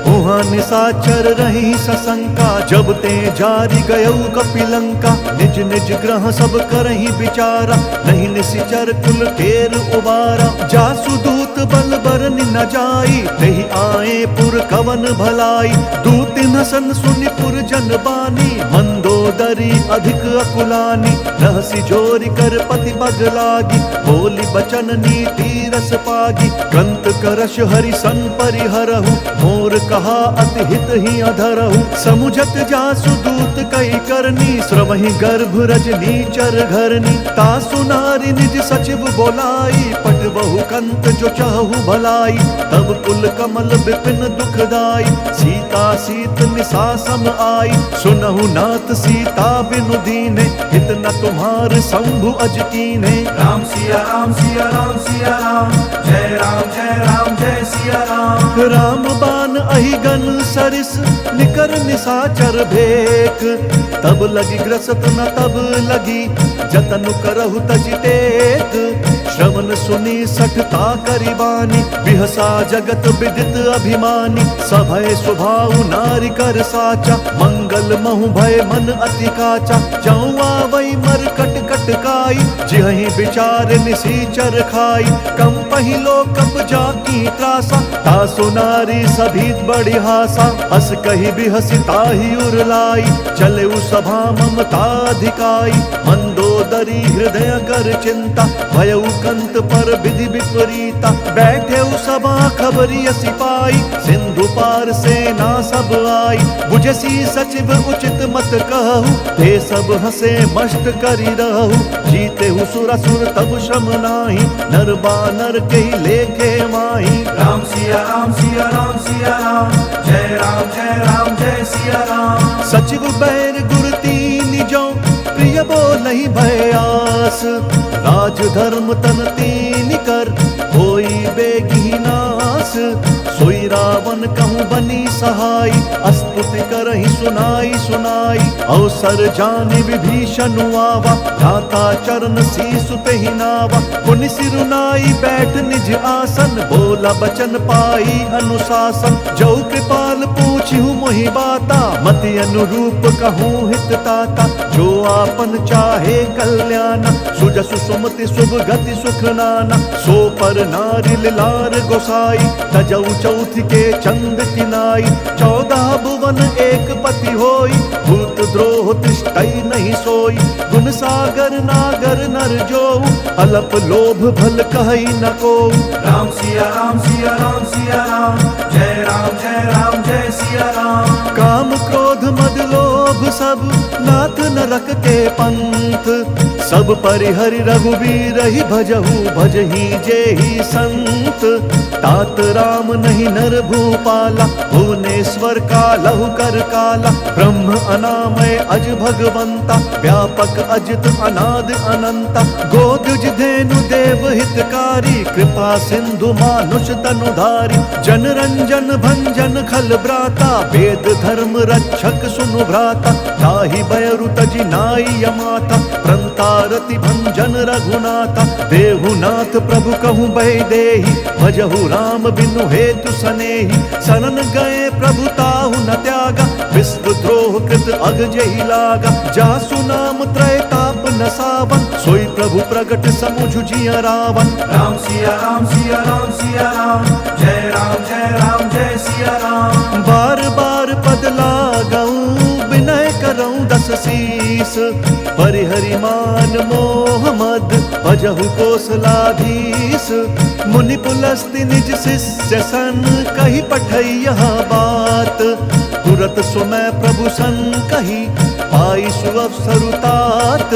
A: उहाँ निशाचर रही सशंका, जब ते जारी गयऊ कपिलंका। निज निज ग्रह सब करही विचारा, नहीं निशिचर कुल केर उबारा। जासु दूत बल बरनि न जाई, तेहि आए पुर कवन भलाई। दूत न सन सुनि पुर जन बानी, मंदोदरी अधिक अकुलानी। रहसी जोरी कर पति बग लागी, बोली बचन नीति रस पागी। कंत करश हरि सन परिहरहु, मोर कहा अति हित ही अधरहु। समुझत जासु दूत कई करनी, श्रवहि गर्भ रजनी चर घरनी। तासु नारी निज सचिव बोलाई, पट बहु कंत जो चाहु भलाई। तब कुल कमल विपिन दुखदाई, सीता सीत निशा सम आई। सुनहु नाथ सीता बिनु दीने, हित न तुम्हार शंभु अज कीन्हे।
B: राम सिया राम सिया राम सिया राम, जय राम जय सिया राम।
A: राम बान अहिगन सरिस, निकर निशाचर भेक। तब लगी ग्रसत न तब लगी, जतन करहु तजि टेक। श्रवण सुनी सठता करिबानी, बिहसा जगत विदित अभिमानी। सभय स्वभाव नारी कर साचा, मंगल पागल महु भय मन अति काचा, जाऊँ आवई मर कट कट काई, जिहि विचार निसीचर खाई, कम पहिलो कब जाकी त्रासा, तासु नारी सभी बड़ी हासा, हस कही बिहसी ताहि उरलाई, चले उ सभा ममताधिकाई, मंदोदरी हृदय कर चिंता, भयउ कंत पर विधि विपरीता, बैठे उ सभा खबरी सिपाई, सिंधु पार सेना सब आई, बुझसी सचिव उचित मत कहु, ते सब हसे मष्ट करी रहु, जीते हु सुरसुर तब श्रम नाही, नर बानर के लेखे माही।
B: राम सिया राम सिया राम सिया राम, जय राम जय राम जय सिया राम।
A: सचिव बैर गुर तीन जो, प्रिय बोलहि भयास, राज धर्म तन तीन कर, होई बेगी नास, सोई रावण कहूँ बनी सहाय, अस्तुति करहि सुनाई सुनाई, अवसर जाने विभीषण आवा, भ्राता चरण शीसु तेहि नावा, पुनि सिरुनाई बैठ निज आसन, बोला बचन पाई अनुशासन, जो कृपाल पूछिहु मोहि बाता, मति अनुरूप कहूँ हित ताता, जो आपन चाहे कल्याण, सुजसु सुमति शुभ गति सुख नाना, सो पर नारी लार गोसाई, तजऊ चौथ के चंद किनाई, 14 भुवन एक पति होई, भूत द्रोह तिष्ठई नहीं सोई, गुण सागर नागर नर जो, अलप लोभ भल कहई न को।
B: राम सिया राम सिया राम सिया राम, जय राम जय सिया राम।
A: काम क्रोध मद लोभ सब नाथ नरक के पंथ, सब परिहरि रघुवीर ही भजहु भजहि जेहि संत, तात राम नहीं नर भूपाला, भुवनेश्वर कालहु कर काला, ब्रह्म अनामय अज भगवंता, व्यापक अजित अनाद अनंता, गोदुज धेनु देव हितकारी, कृपा सिंधु मानुष तनुधारी, जन रंजन भंजन खल भ्राता, वेद धर्म रक्षक सुनु भ्राता, ताहि बयरु तजि नाई यमाता, प्रंतारति भंजन रघुनाथा, देहुनाथ प्रभु कहूँ बहि देहि, भजहु राम बिनु हेतु सनेहि, शरण गए प्रभु ताहु न त्यागा, विश्व द्रोह कृत अग जहि लागा, जासु नाम त्रैताप न सावन, सोई प्रभु प्रगट समुझ जिया रावण।
B: राम सिया राम सिया राम सिया राम, जय राम जय सिया राम।
A: बार बार पद लागऊं विनय करऊं दस शीस, परिहरि मान मोह मद भजहु कोसलाधीश, मुनि पुलस्ति निज शिष्य सन, कही पठई यह बात, तुरत सुमय प्रभु सन कही, पाई सुअवसरु तात,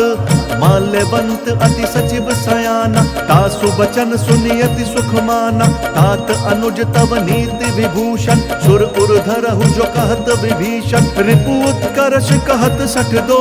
A: माल्यवंत अति सचिव सयाना, तासु बचन सुनि अति सुख माना, तात अनुज तव नीति विभूषण, सुर उर धरहु जो कहत विभीषण, रिपु उत्कर्ष कहत सठ दो,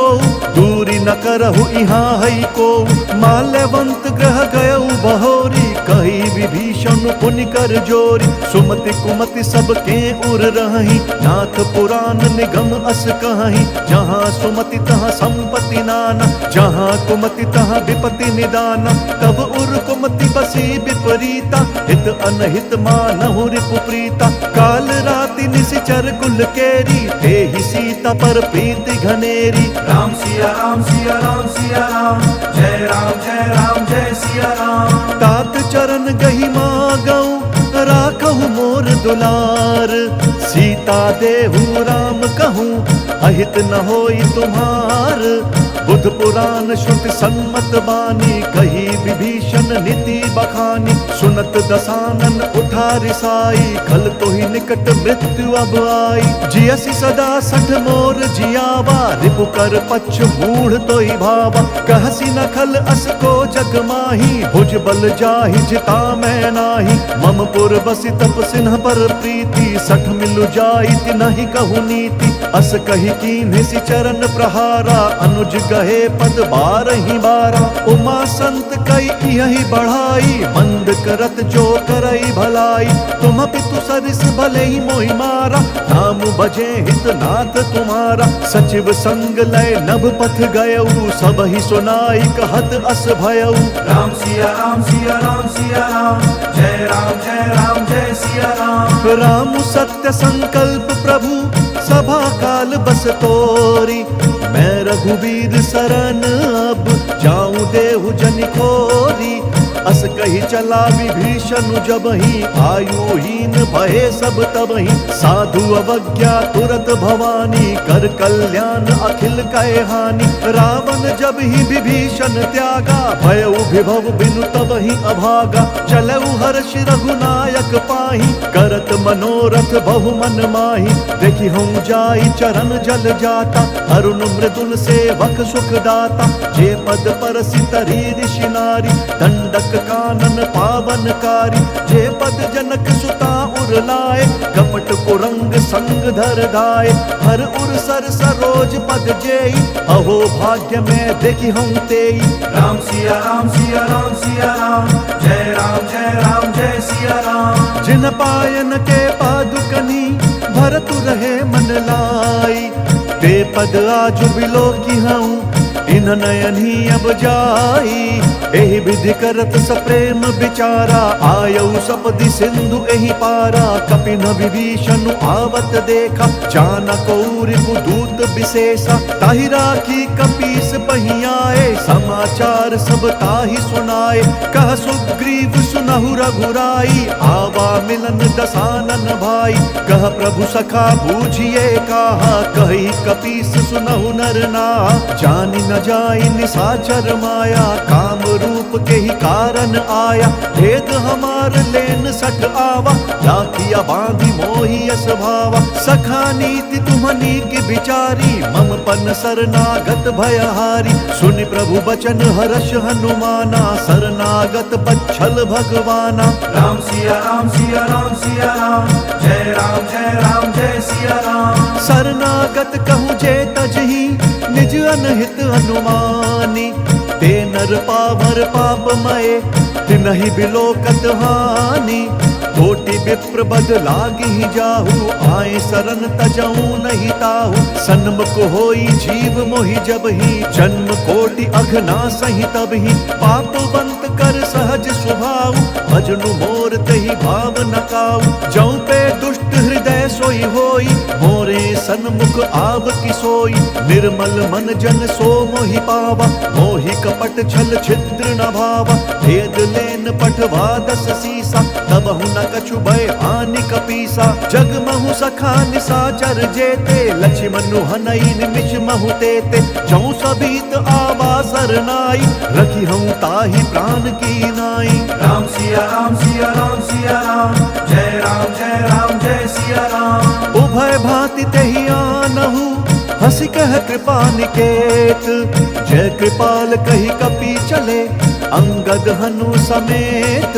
A: दूरी न करहु इहाँ हई को, माल्यवंत ग्रह गयउ बहोरी, कही विभीषण पुनि कर जोरी, सुमति कुमति सब के उर रही, नाथ पुराण निगम अस कहीं, जहाँ सुमति तहाँ संपत्ति नाना, जहाँ कुमति तहाँ विपत्ति निदाना, तब उर कुमति बसी विपरीता, हित अनहित मानहु रिपु प्रीता, काल राति निशिचर कुल केरी, तेहि सीता पर प्रीति घनेरी।
B: राम सिया राम सिया राम सिया राम, जय राम जय सिया राम।
A: तात चरण गहि मागऊं राखहु मोर दुलार, सीता देहु राम कहूँ अहित न होई तुम्हार, बुध पुराण श्रुति सम्मत बानी, कही विभीषण नीति बखानी, सुनत दसानन उठा रिसाई, खल तो ही निकट मृत्यु अब आई, जियसि सदा सठ मोर जियावा, रिपु कर पक्ष मूढ़ तो ही भावा, कहसी न खल अस को जग माही, भुज बल जाहि जिता मैं नाही, मम पुर बसि तप सिन्ह पर प्रीति, सठ मिलु जाइत नहीं कहु नीति, अस कही कीन्हि सि चरण प्रहारा, अनुज गहे पद बारहि बारा, उमा संत कई यही बढ़ाई, मंद करत जो करई भलाई, तुम पितु सरिस भले ही मोहि मारा, नाम बजे हित नाथ तुम्हारा, सचिव संग लय नभ पथ गयऊ, सब ही सुनाई कहत अस भयऊ।
B: राम सिया राम सिया राम सिया राम, जय राम जय सिया राम।
A: राम सत्य संकल्प प्रभु सभा काल बस तोरी। मैं रघुवीर सरन अब जाऊं देहु जन खोरी। अस कही चला विभीषण जबहि आयुहीन भये सब तबहि। साधु अवज्ञा तुरत भवानी कर कल्याण अखिल कहे हानि। रावण जब ही विभीषण त्यागा भयउ विभव बिनु तबहि अभागा। चलऊ हर्ष रघुनायक पाहि करत मनोरथ बहु मन माहि। देखि हम जाई चरण जल जाता अरुण मृदुल सेवक सुख दाता। जे पद परसि तरी ऋषि नारी दंडक कानन पावनकारी। जे पद जनक सुता उर लाए कपट कुरंग संग धर धाय। हर उर सर सरोज पद जेई अहो भाग्य में देखी हम तेई।
B: राम सिया राम सिया राम सिया राम जय राम जय राम जय सिया राम।
A: जिन पायन के पादुकनी भरतु रहे मन लाई। ते पद आजु बिलो की हूँ इन नयन ही अब जाई। एहि विधि करत सप्रेम विचारा आयऊ सपदि सिंधु एहि पारा। कपिन विभीषण आवत देखा चानक रिपु दूत विशेषा। ताहि राखी कपीस पहियाए समाचार सब ताहि सुनाए। कह सुग्रीव सुनहु रघुराई आवा मिलन दसानन भाई। कह प्रभु सखा बूझिए काहा कही कपीस सुनहु नर नाहा। जानि न जाई निसाचर माया काम रूप के ही कारण आया। भेद हमार लेन सठ आवा राखिया बांधी मोहि यस भावा। सखा नीति तुम्हनी की विचारी मम पन शरणागत भयहारी। सुनि प्रभु बचन हर्ष हनुमाना शरणागत बच्छल भगवाना।
B: राम सिया राम सिया राम सिया राम जय राम जय सिया राम।
A: शरणागत कहूँ जे तजहि निज अनहित अनुमानी। ते नर पावर पापमय तिनहि बिलोकत हानि। कोटि विप्र बद लागी जाहु आए शरण तजहु नहीं ताहु। सन्मुख होई जीव मोहि जबहि जन्म कोटि अघना सही तबहि। पापवंत कर सहज स्वभाव भजनु मोर तहि भाव न काऊ। जौ पे दुष्ट हृदय सोई होई मोरे सन्मुख आव की सोई। निर्मल मन जन सो मोहि पावा मोहि कपट छल छिद्र न भावा। भेद लेन पठवा दस सीसा तबहु न कछु भय हानि कपीसा। जग महु सखा निसाचर जेते लक्ष्मणु हनई निमिष महु तेते। जौ सबीत आवा सरनाई रखी हूँ ताहि प्राण की नाई।
B: राम सिया राम सिया राम सिया राम जय राम जय सिया राम।
A: उभय भांति तेहि आनहु हंसी कह कृपा निकेत। जय कृपाल कही कपि चले अंगद हनु समेत।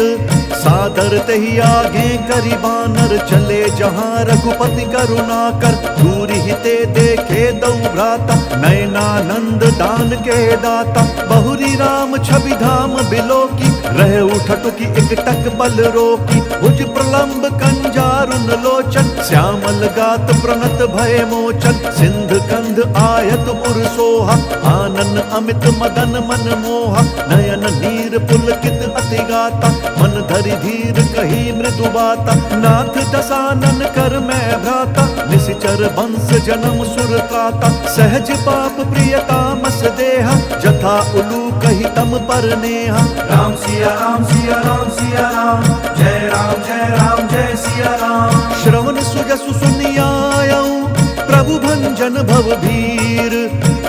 A: सादर तेहि आगे करि बानर चले जहाँ रघुपति करुणा कर। दूरि हिते देखे दौ भ्राता नयनानंद दान के दाता। बहुरी राम छवि धाम बिलोकी रहे उठटुकी एकटक बल रोकी। भुज प्रलंब कंजारुन लोचन श्यामल गात प्रणत भय मोचन। सिंध कंध आयत उर सोहा आनन अमित मदन मन मोहा। नयन नीर पुलकित अति गाता मन धरि धीर कही मृदु बाता। नाथ दसानन कर मैं भ्राता निशिचर वंश जन्म सुर त्राता। सहज पाप प्रियता मस देहा जथा उलू कही तम पर नेहा।
B: राम सिया राम सिया राम सिया राम जय जय सिया राम।
A: श्रवण सुजसु सुनियायऊ प्रभु भंजन भव भीर।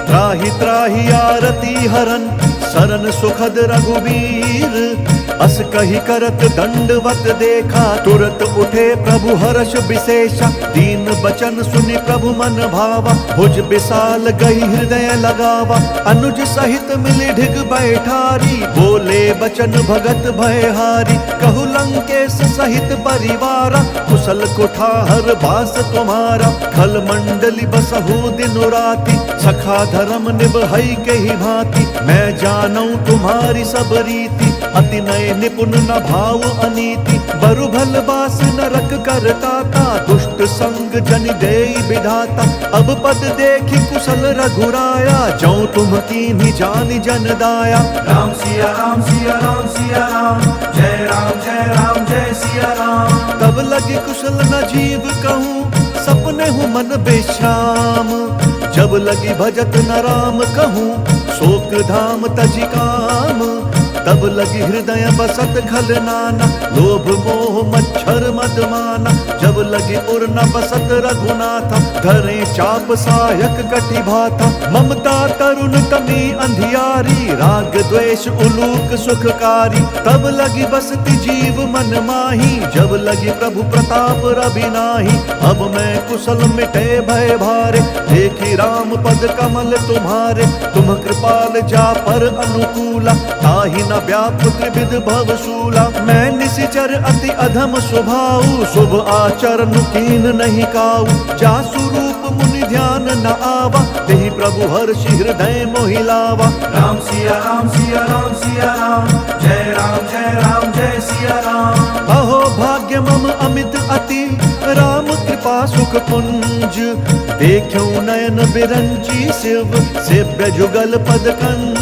A: त्राहि त्राहि आरती हरन सरन सुखद रघुवीर। अस कही करत दंडवत देखा तुरत उठे प्रभु हर्ष विशेषा। दीन बचन सुनि प्रभु मन भावा भुज विशाल गई हृदय लगावा। अनुज सहित मिली ढिग बैठारी बोले बचन भगत भयहारी। कहु लंकेश सहित परिवारा कुशल कुठार बास तुम्हारा। खल मंडली बसहु दिन राति सखा धर्म निभई के ही भांति। मैं जानूं तुम्हारी सब रीति अति नय निपुण न भाव अनीति, बरु भल बास नरक करताता, दुष्ट संग जन देई विधाता। अब पद देखी कुशल रघुराया, जौ तुम कीन्ही जानि जन दाया।
B: राम सिया राम सिया राम सिया राम, जय राम जय राम जय सिया राम।
A: तब लगी कुशल न जीव कहूँ, सपने हूँ मन बेश्राम। जब लगी भजत न राम कहूँ, शोक धाम तजि काम। तब लगी हृदय बसत खल नाना, लोभ मोह मच्छर मद माना। जब लगी उर न बसत रघुनाथा, धरे चाप सायक कटि भाथा। ममता तरुण तमी अंधियारी, राग द्वेष उलूक सुखकारी। तब लगी बसती जीव मन माही, जब लगी प्रभु प्रताप रवि नाही। अब मैं कुशल मिटे भय भारे, देखी राम पद कमल तुम्हारे। तुम कृपाल जा पर अनुकूला, ताहि न व्याप त्रिविध भवशूला। मैं निशिचर अति अधम स्वभाव, शुभ आचरण कीन नहीं काऊ। जासु रूप मुनि ध्यान न आवा, तेहि प्रभु हर्षि हृदय मोहि लावा।
B: राम सिया राम सिया राम सिया राम, जय राम जय सिया राम।
A: अहो भाग्य मम अमित अति, राम कृपा सुख पुंज। देखूं नयन बिरंची शिव, सेव्य जुगल पद कंज।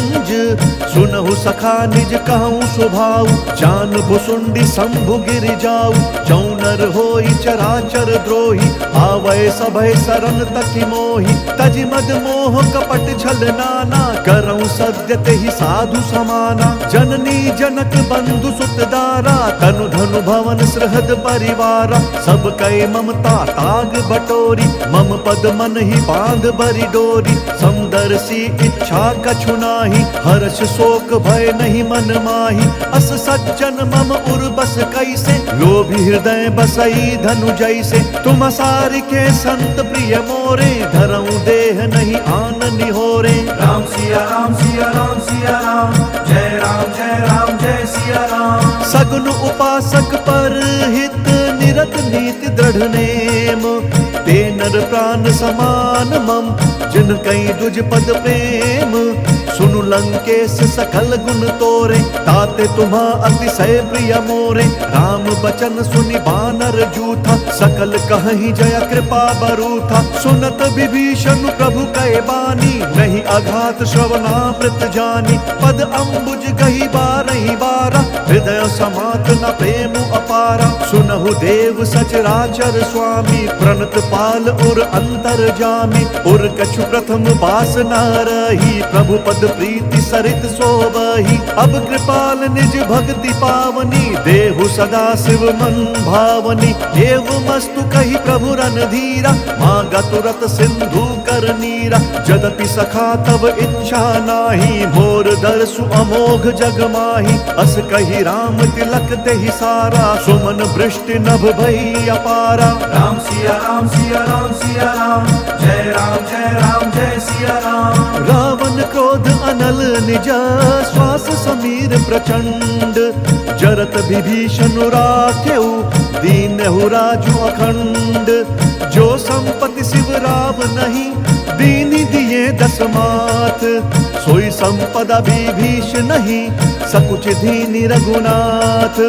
A: सुनहु सखा निज कहूँ स्वभाव, जान भुसुंडी शंभु गिर जाऊ। जौ नर होई चराचर द्रोही, आवै सभय सरन तकि मोहि। तजि मद मोह कपट छल नाना, करऊं सद्य तेहि साधु समाना। जननी जनक बंधु सुत दारा, तनु धनु भवन सृहद परिवारा। सब कै ममता ताग बटोरी, मम पद मन ही बांध बरि डोरी। समदर्शी इच्छा कछु नाही, हर्ष शोक भय नहीं मन माही। अस सज्जन मम उर बस कैसे, लोभी हृदय बसई धनु जैसे। तुम सारि के संत प्रिय मोरे, धरऊं देह नहीं आन निहोरे।
B: राम सिया राम सिया राम सिया राम, जय राम जय सिया राम।
A: सगुन उपासक पर हित, निरत नीति दृढ़ नेम। ते नर प्राण समान मम, जिन कई दुज पद प्रेम। सुनु लंकेश सकल गुण तोरे, ताते तुम्हा अतिशय प्रिय मोरे। राम बचन सुनि बानर जूथा, सकल कहहि जय कृपा बरूथा। सुनत विभीषण प्रभु कै बानी, नहीं अघात श्रवणामृत जानी। पद अम्बुज गही बारहि बारा, हृदय समात न प्रेम अपारा। सुनहु देव सचराचर स्वामी, प्रणत पाल उर अंतर जामी। उर कछु प्रथम बास न रही, प्रभु पद प्रीति सरित सोबही। अब कृपाल निज भक्ति पावनी, देहु सदा शिव मन भावनी। एवमस्तु कही प्रभु रणधीरा, मांगा तुरत सिंधु कर नीरा। जदपि सखा तब इच्छा नाही, मोर दर्शु अमोघ जग माही। अस कही राम तिलक तेहि सारा, सुमन वृष्टि नभ भई अपारा।
B: राम सिया राम सिया राम सिया राम, जय राम जय सिया राम।
A: रावण क्रोध अनल निज, श्वास समीर प्रचंड। जरत विभीषण राखेउ, दीनहु राजु अखंड। जो संपत्ति शिव राव नहीं, दीनि दिए दस मात। सोई संपदा विभीष नहीं, सकुच दीनि रघुनाथ।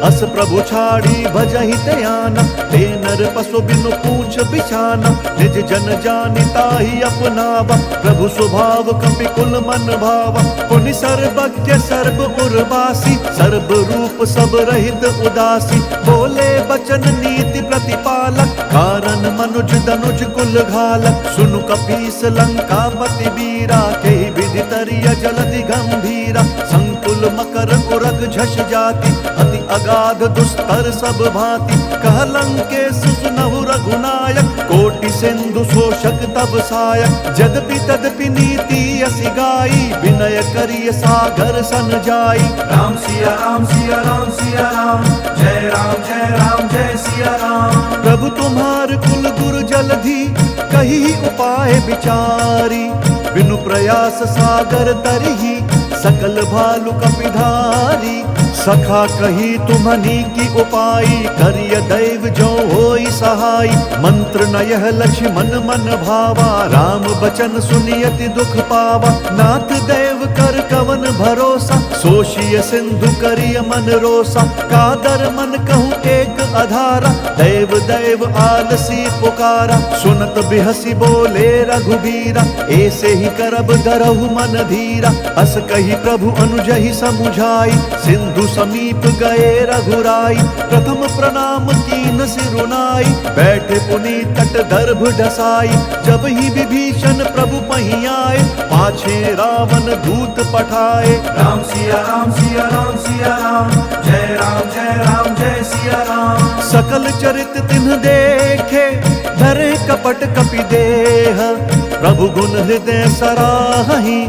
A: अस प्रभु छाड़ी भजहि त्याना, ते नर पशु बिनु पूछ बिछाना। निज जन जानि ताहि अपनावा, प्रभु स्वभाव कपि कुल मन भावा। पुनि सर्वज्ञ सर्व उर्वासी, सर्व रूप सब रहित उदासी। बोले बचन नीति प्रतिपालक, कारण मनुज दनुज कुल घालक। सुनु कपीस लंकापति वीरा, केहि विधि तरिय जलधि गंभीरा। संकुल मकर उरग झष जाति, अति अगाध दुस्तर सब भांति। कह लंकेश सुनहु रघुनायक, कोटि सिंधु शोषक तब सायक। जदपि तदपि नीति असि गाई, विनय करिय सागर सन जाई।
B: राम सिया राम सिया राम सिया राम, जय राम जय सिया राम।
A: प्रभु तुम्हार कुल गुरु जलधि, कही उपाय विचारी। बिनु प्रयास सागर तरही, सकल भालु कपिधारी। सखा कही तुम्हनी की उपाई, करिय दैव जो होई सहाय। मंत्र न यह लक्ष्मण मन भावा, राम बचन सुनियति दुख पावा। नाथ देव कर कवन भरोसा, सोशिय सिंधु करिय मन रोसा, कादर मन कहूँ एक अधारा। दैव दैव आलसी पुकारा, सुनत बिहसी बोले रघुबीरा। ऐसे ही करब धरहु मन धीरा, अस कही प्रभु अनुजहि समुझाई। सिंधु समीप गए रघुराई, प्रथम प्रणाम कीन सिरुनाई। बैठे पुनि तट दर्भ ढसाई, जब ही विभीषण प्रभु पहीं आए। पाछे रावण दूत पठाए,
B: राम सिया राम सिया राम सिया राम, जय राम जय राम जय सिया राम।
A: सकल चरित तिन्ह देखे, धरे कपट कपि देह। प्रभु गुण हृदय सराहि,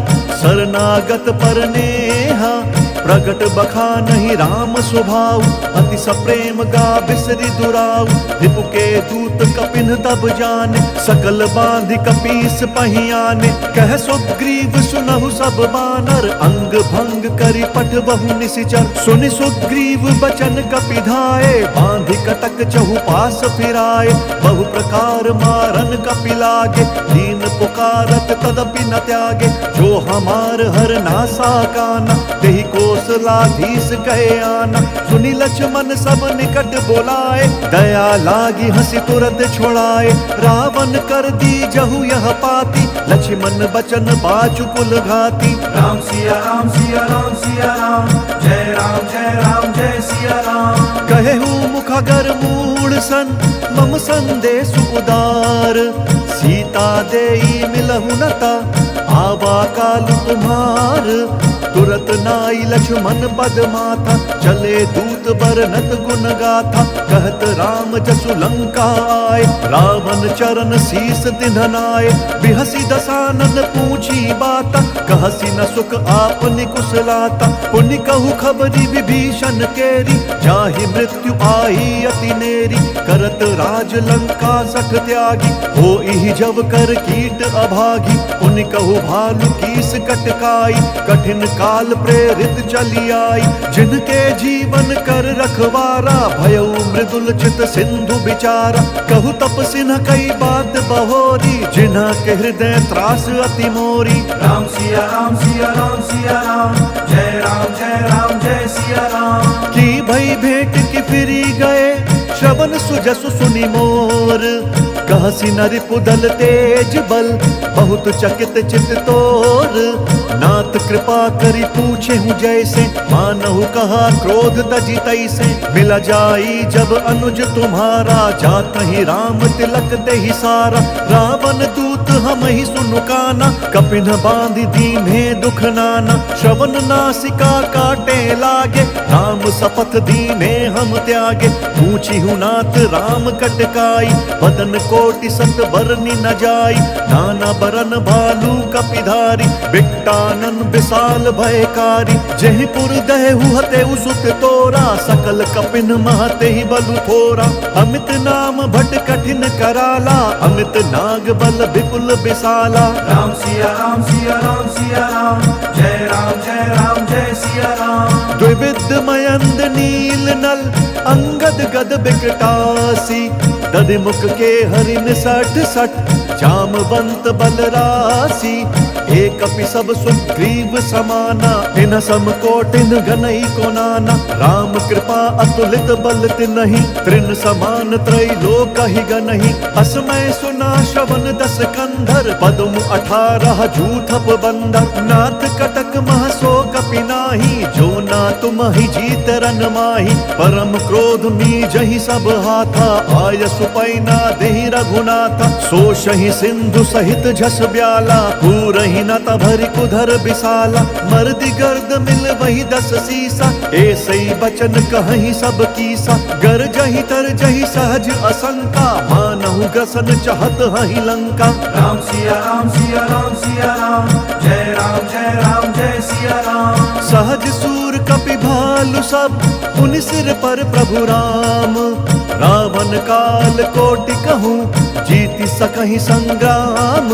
A: शरणागत पर नेहा। प्रगट बखानहि राम स्वभाव, अति सप्रेम गा बिसरि दुराऊ। रिपु के दूत कपिन तब जाने, सकल बांधि कपीस पहीं आने। कह सुग्रीव सुनहु सब बानर, अंग भंग करि पठ बहु निशिचर। सुनि सुग्रीव बचन कपि धाये, बांधि कटक चहु पास फिराए। बहु प्रकार मारन कपि लागे, दीन पुकारत तदपि न त्यागे। जो हमार हर नासा काना, तेहि कौशलाधीश कहे आना। सुनि लक्ष्मण सब निकट बोलाए, दया लागी हंसी तुरत छोड़ाए। रावण कर दी जहु यह पाती, लक्ष्मण बचन बाचु कुल घाती।
B: राम सिया राम सिया राम सिया राम, जय राम जय सिया राम।
A: कहेहु मुखगर मूढ़ सन, मम संदेश उदार। सीता देई मिलहु नता, आवा काल तुम्हार। तुरत नाई लक्ष्मण पद माथा, चले दूत बरनत गुण गाथा। कहत राम जसु लंका आए, रावण चरण शीस तिन्ह नाए। बिहसी दसानन पूछी बाता, कहसी न सुख आपनि कुशलाता। पुनि कहु खबरी विभीषण केरी, जाहि मृत्यु आई अति नेरी। करत राज लंका सठ त्यागी, होई जब कर कीट अभागी। पुनि कहु भालु कीस कटकाई, कठिन काल प्रेरित चली आई। जिनके जीवन कर रखवारा, भयउ मृदुल चित सिंधु बिचारा। कहु तपस्वी न कई बात बहोरी, जिन्हा के हृदय त्रास अति मोरी।
B: राम सिया राम सिया राम सिया राम, जय राम जय सिया राम।
A: की भई भेंट की फिरी गए, श्रवण सुजसु सुनि मोर। कहसी नरि पुदल तेज बल, बहुत चकित चित तोर। नाथ कृपा करी पूछे हूँ जैसे, मानहु कहा क्रोध तजी तैसे। मिला जाई जब अनुज तुम्हारा, जात ही राम तिलक देहि सारा। रावण दूत हम ही सुनु काना, कपिन बांधि दीन्हे दुख नाना। श्रवण नासिका काटे लागे, राम शपथ दीने हम त्यागे। पूछी हूँ नाथ राम कटकाई, बदन कोटि सत बरनी न जाई। नाना बरन भालू कपिधारी, बिकटानन विशाल भयकारी। जयपुर दहु हतेउ सुत तोरा, सकल कपिन महते ही बलु थोरा। अमित नाम भट कठिन कराला, अमित नाग बल विपुल विशाला।
B: राम सिया राम सिया राम सिया राम, जय राम जय सिया राम।
A: द्विविध मयंद नील नल, अंगद गद बिकटासी। दधिमुख के हरिन सठ सठ, जामवंत बलरासी। एक कपि सब सुग्रीव समाना, इन सम कोटिन घनई को नाना। राम कृपा अतुलित बल तिन्हि, त्रिन समान त्रैलोक ही गनहि। असमय सुना श्रवण दस कंधर, पदम 18 जूथप बंदर। नाथ कटक मह सो कपि नाही, जो ना तुम ही जीत रन माही। परम क्रोध मी जहि सब हाथा, आय सुपैना देहि रघुनाथा। सोषहि सिंधु सहित झस ब्याला, पूरहि न तभरि कुधर विशाला। मर्दि गर्द मिल वही 10 सीसा, ऐसई बचन कहहि सब कीसा। गर जहि तर जहि सहज असंका, मानहु ग्रसन चहत हहि लंका।
B: राम सिया राम सिया राम सिया राम, जय राम जय सिया राम।
A: सहज सूर कपि भार पावलु सब पुनि सिर पर प्रभु राम। रावण काल कोटि कहूँ जीति सकहि संग्राम।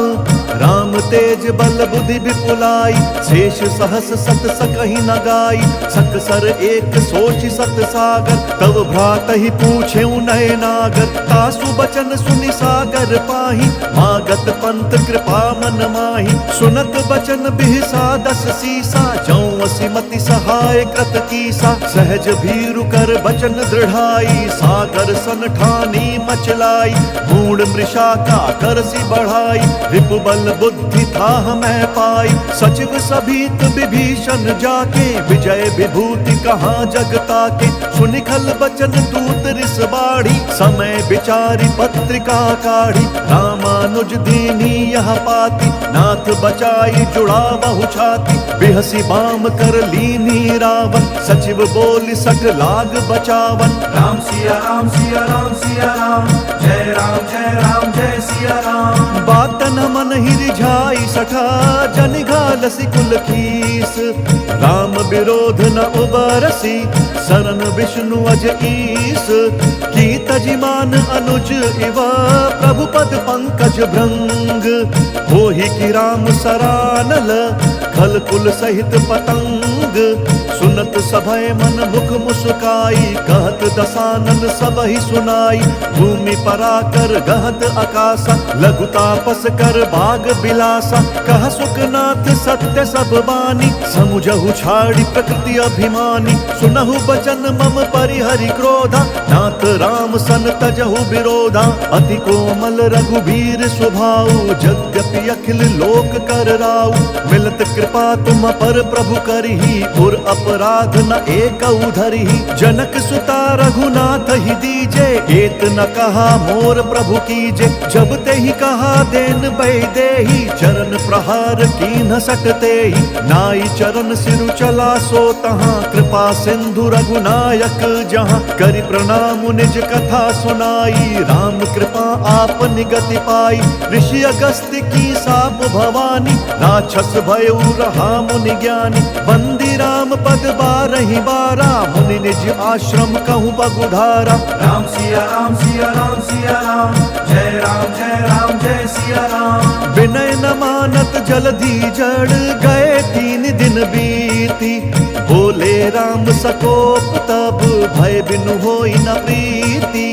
A: राम तेज बल बुद्धि विपुलाई शेष सहस सत सकहि न गाई। सकसर एक सोच सत सागर तव भ्रातहि पूछे नय नागर। तासु बचन सुनि सागर पाहि मागत पंथ कृपा मन माहि। सुनत बचन बिहसा दस सीसा जौं असिमति सहाय कृत कीसा। सहज भीरु कर बचन दृढ़ाई सागर सन ठानी मचलाई। मूढ़ मृषा का करसी बढ़ाई रिपु बल बुद्धि था मैं पाई। सचिव सभीत विभीषण जाके विजय विभूति कहाँ जगता के। सुनिखल बचन दूत रिस बाढ़ी समय विचारी पत्रिका काढ़ी। रामानुज दीनी यह पाती नाथ बचाई जुड़ा बहु छाती। बिहसी बाम कर लीनी रावण सचिव बोल सक लाग बचावन।
B: राम सिया राम सिया राम सिया राम जय राम जय सिया राम।
A: बात न मन ही रिझाई सठा जन घालसी कुल खीस। राम विरोध न उबरसी शरण विष्णु अज ईस। की तजिमान अनुज इवा प्रभु पद पंकज भृंग। होहि की राम सरानल खल कुल सहित पतंग। सुनत सभय मन मुख मुस्काई कहत दसानन सब ही सुनाई। भूमि पराकर गहत आकाशा लघु तापस कर बाग बिलासा। कह सुखनाथ सत्य सब बानी समुझहु छाड़ी प्रकृति अभिमानी। सुनहु बचन मम परिहरि क्रोधा नाथ राम सन तजहु विरोधा। अति कोमल रघुबीर स्वभाव यद्यपि अखिल लोक कर राउ। मिलत कृपा तुम पर प्रभु करही और अपराध न एक धरही। जनक सुता रघुनाथ ही दीजे एत न कहा मोर प्रभु कीजे। जब ते ही कहा देन बै देही चरण प्रहार कीन्ह सकते ही। नाई चरण सिरु चला सो तहाँ कृपा सिंधु रघुनायक जहाँ। करि प्रणाम निज कथा सुनाई राम कृपा आप निगति पाई। ऋषि अगस्त्य की साप भवानी राक्षस भयउ रहा मुनि ज्ञानी। बंदी राम पद बारहि बारा मुनि निज आश्रम कहूँ बगुधारा।
B: राम सिया राम सिया राम सिया राम जय सिया राम।
A: विनय न मानत जलधि जड़ गए 3 दिन बीती। बोले राम सकोप तब भय बिनु होई न प्रीति।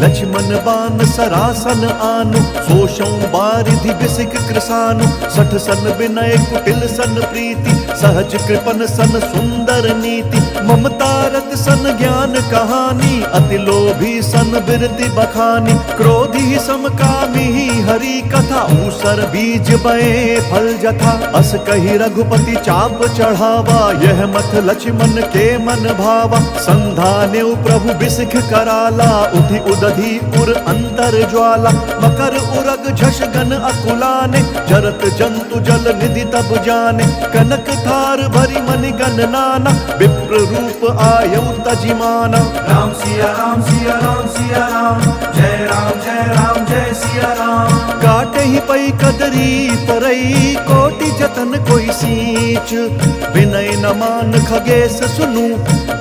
A: लक्ष्मण बान सरासन आनु सोषौ बारिधि बिसिक कृसानु। सठ सन विनय कुटिल सन प्रीति सहज कृपन सन सुंदर नीति। ममता रत सन ज्ञान कहानी अति लोभी सन बिरति बखानी। क्रोधी समकामी हरि कथा ऊसर बीज बए फल जथा। अस कही रघुपति चाप चढ़ावा यह मत लक्ष्मण के मन भावा। संधाने प्रभु बिसिख कराला उठि उदधि उर अंतर ज्वाला। मकर उरग झष गन अकुलाने जरत जंतु जल निधि तब जाने। कनक थार भरी मनि गन नाना विप्र रूप आयु तजिमाना।
B: राम सिया राम सिया राम सिया राम जय सिया राम।
A: काटे ही पई कदरी तरई कोटि जतन कोई सींच। विनय न मान खगेश सुनु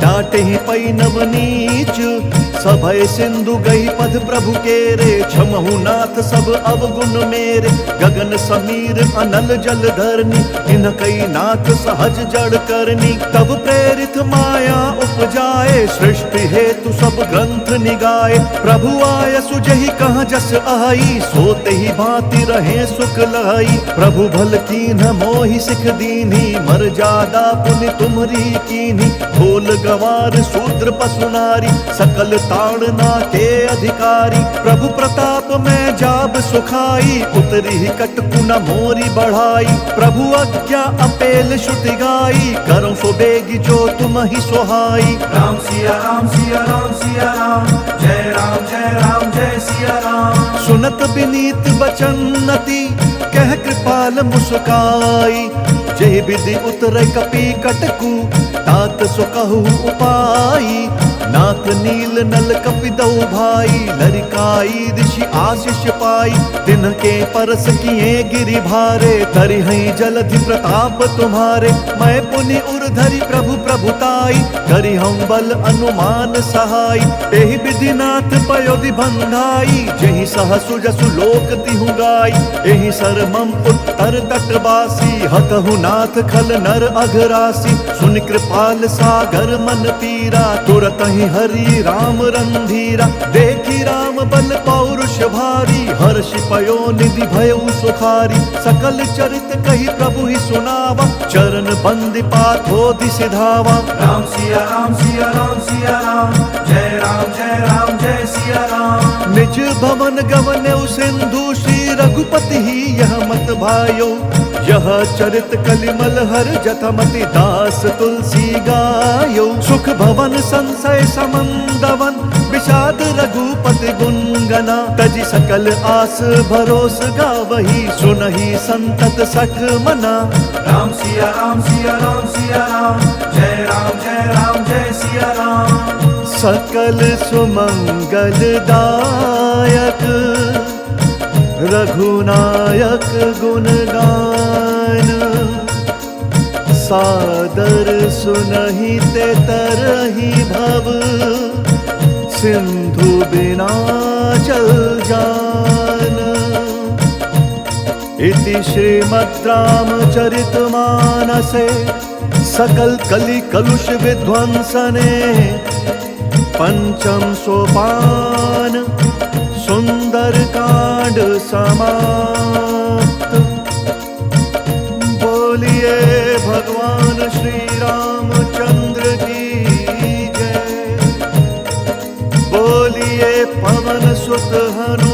A: डांटे ही पई नवनीच। सभय सिंधु गई पद प्रभु केरे क्षमहु नाथ सब अवगुण मेरे। गगन समीर अनल जल धरनी इन कई नाथ सहज जड़ करनी। तब प्रेरित माया उपजाए सृष्टि हेतु सब ग्रंथ निगाए। प्रभु आय सुजहि कहाँ जस आई सोते ही भांति रहे सुख लाई। प्रभु भल कीन्ह मोहि सिख दीन्ही मर्यादा पुनि तुम्हरी कीन्ही। भोल गवार शूद्र पशु नारी सकल ताड़ना के अधिकारी। प्रभु प्रताप में जाब सुखाई उतरी ही कटकु न मोरी बढ़ाई। प्रभु आज्ञा अपेल श्रुति गाई करो सो बेगी जो तुम ही सोहाई।
B: राम सिया राम सिया राम सिया राम जय सिया राम।
A: सुनत विनीत बचन नति कह कृपाल मुस्काई। जय विधि उतर कपि कटकु तात सो कहु उपाई। नाथ नील नल कपिदौ भाई, लरिकाई दिशि आशीष पाई। तिनके परस किए गिरि भारे, तरिहै जलधि प्रताप तुम्हारे। मैं पुनि उर्धरि प्रभु प्रभुताई, करिहौं बल अनुमान सहाय। एहि विधिनाथ पयोधि बंधाई, जेहि सहसु जसु लोक तिहु गाई। एहि सर मम उत्तर तटवासी, हतहु नाथ खल नर अघरासी। सुनि कृपाल सागर मन पीरा, तुरत ही हरि राम रंधीरा। देखी राम बल पौरुष भारी, हर्षि पयो निधि भयउ सुखारी। सकल चरित कही प्रभु ही सुनावा, चरण बंदि पाथोधि सिधावा।
B: राम सिया राम सिया राम सिया राम, जय राम जय राम जय सिया राम।
A: निज भवन गवनेउ सिंधु, श्री रघुपति ही यह मत भायो। यह चरित कलिमल हर जथमति, दास तुलसी गायो। सुख भवन संशय समंदवन, विषाद रघुपति गुणगना। तजि सकल आस भरोस गावही, सुनहि संतत सठ मना।
B: राम सिया राम सिया राम सिया राम, जय राम जय सिया राम।
A: सकल सुमंगलदायक, रघुनायक गुण गान। सादर सुनहि ते तरहि भव, सिंधु बिना जल जान। इति श्रीमद् रामचरितमानसे, सकल कलि कलुष विध्वंसने। पंचम सोपान, सुंदर कांड समाप्त। बोलिए भगवान श्री रामचंद्र की जय। बोलिए पवन सुत हनुमान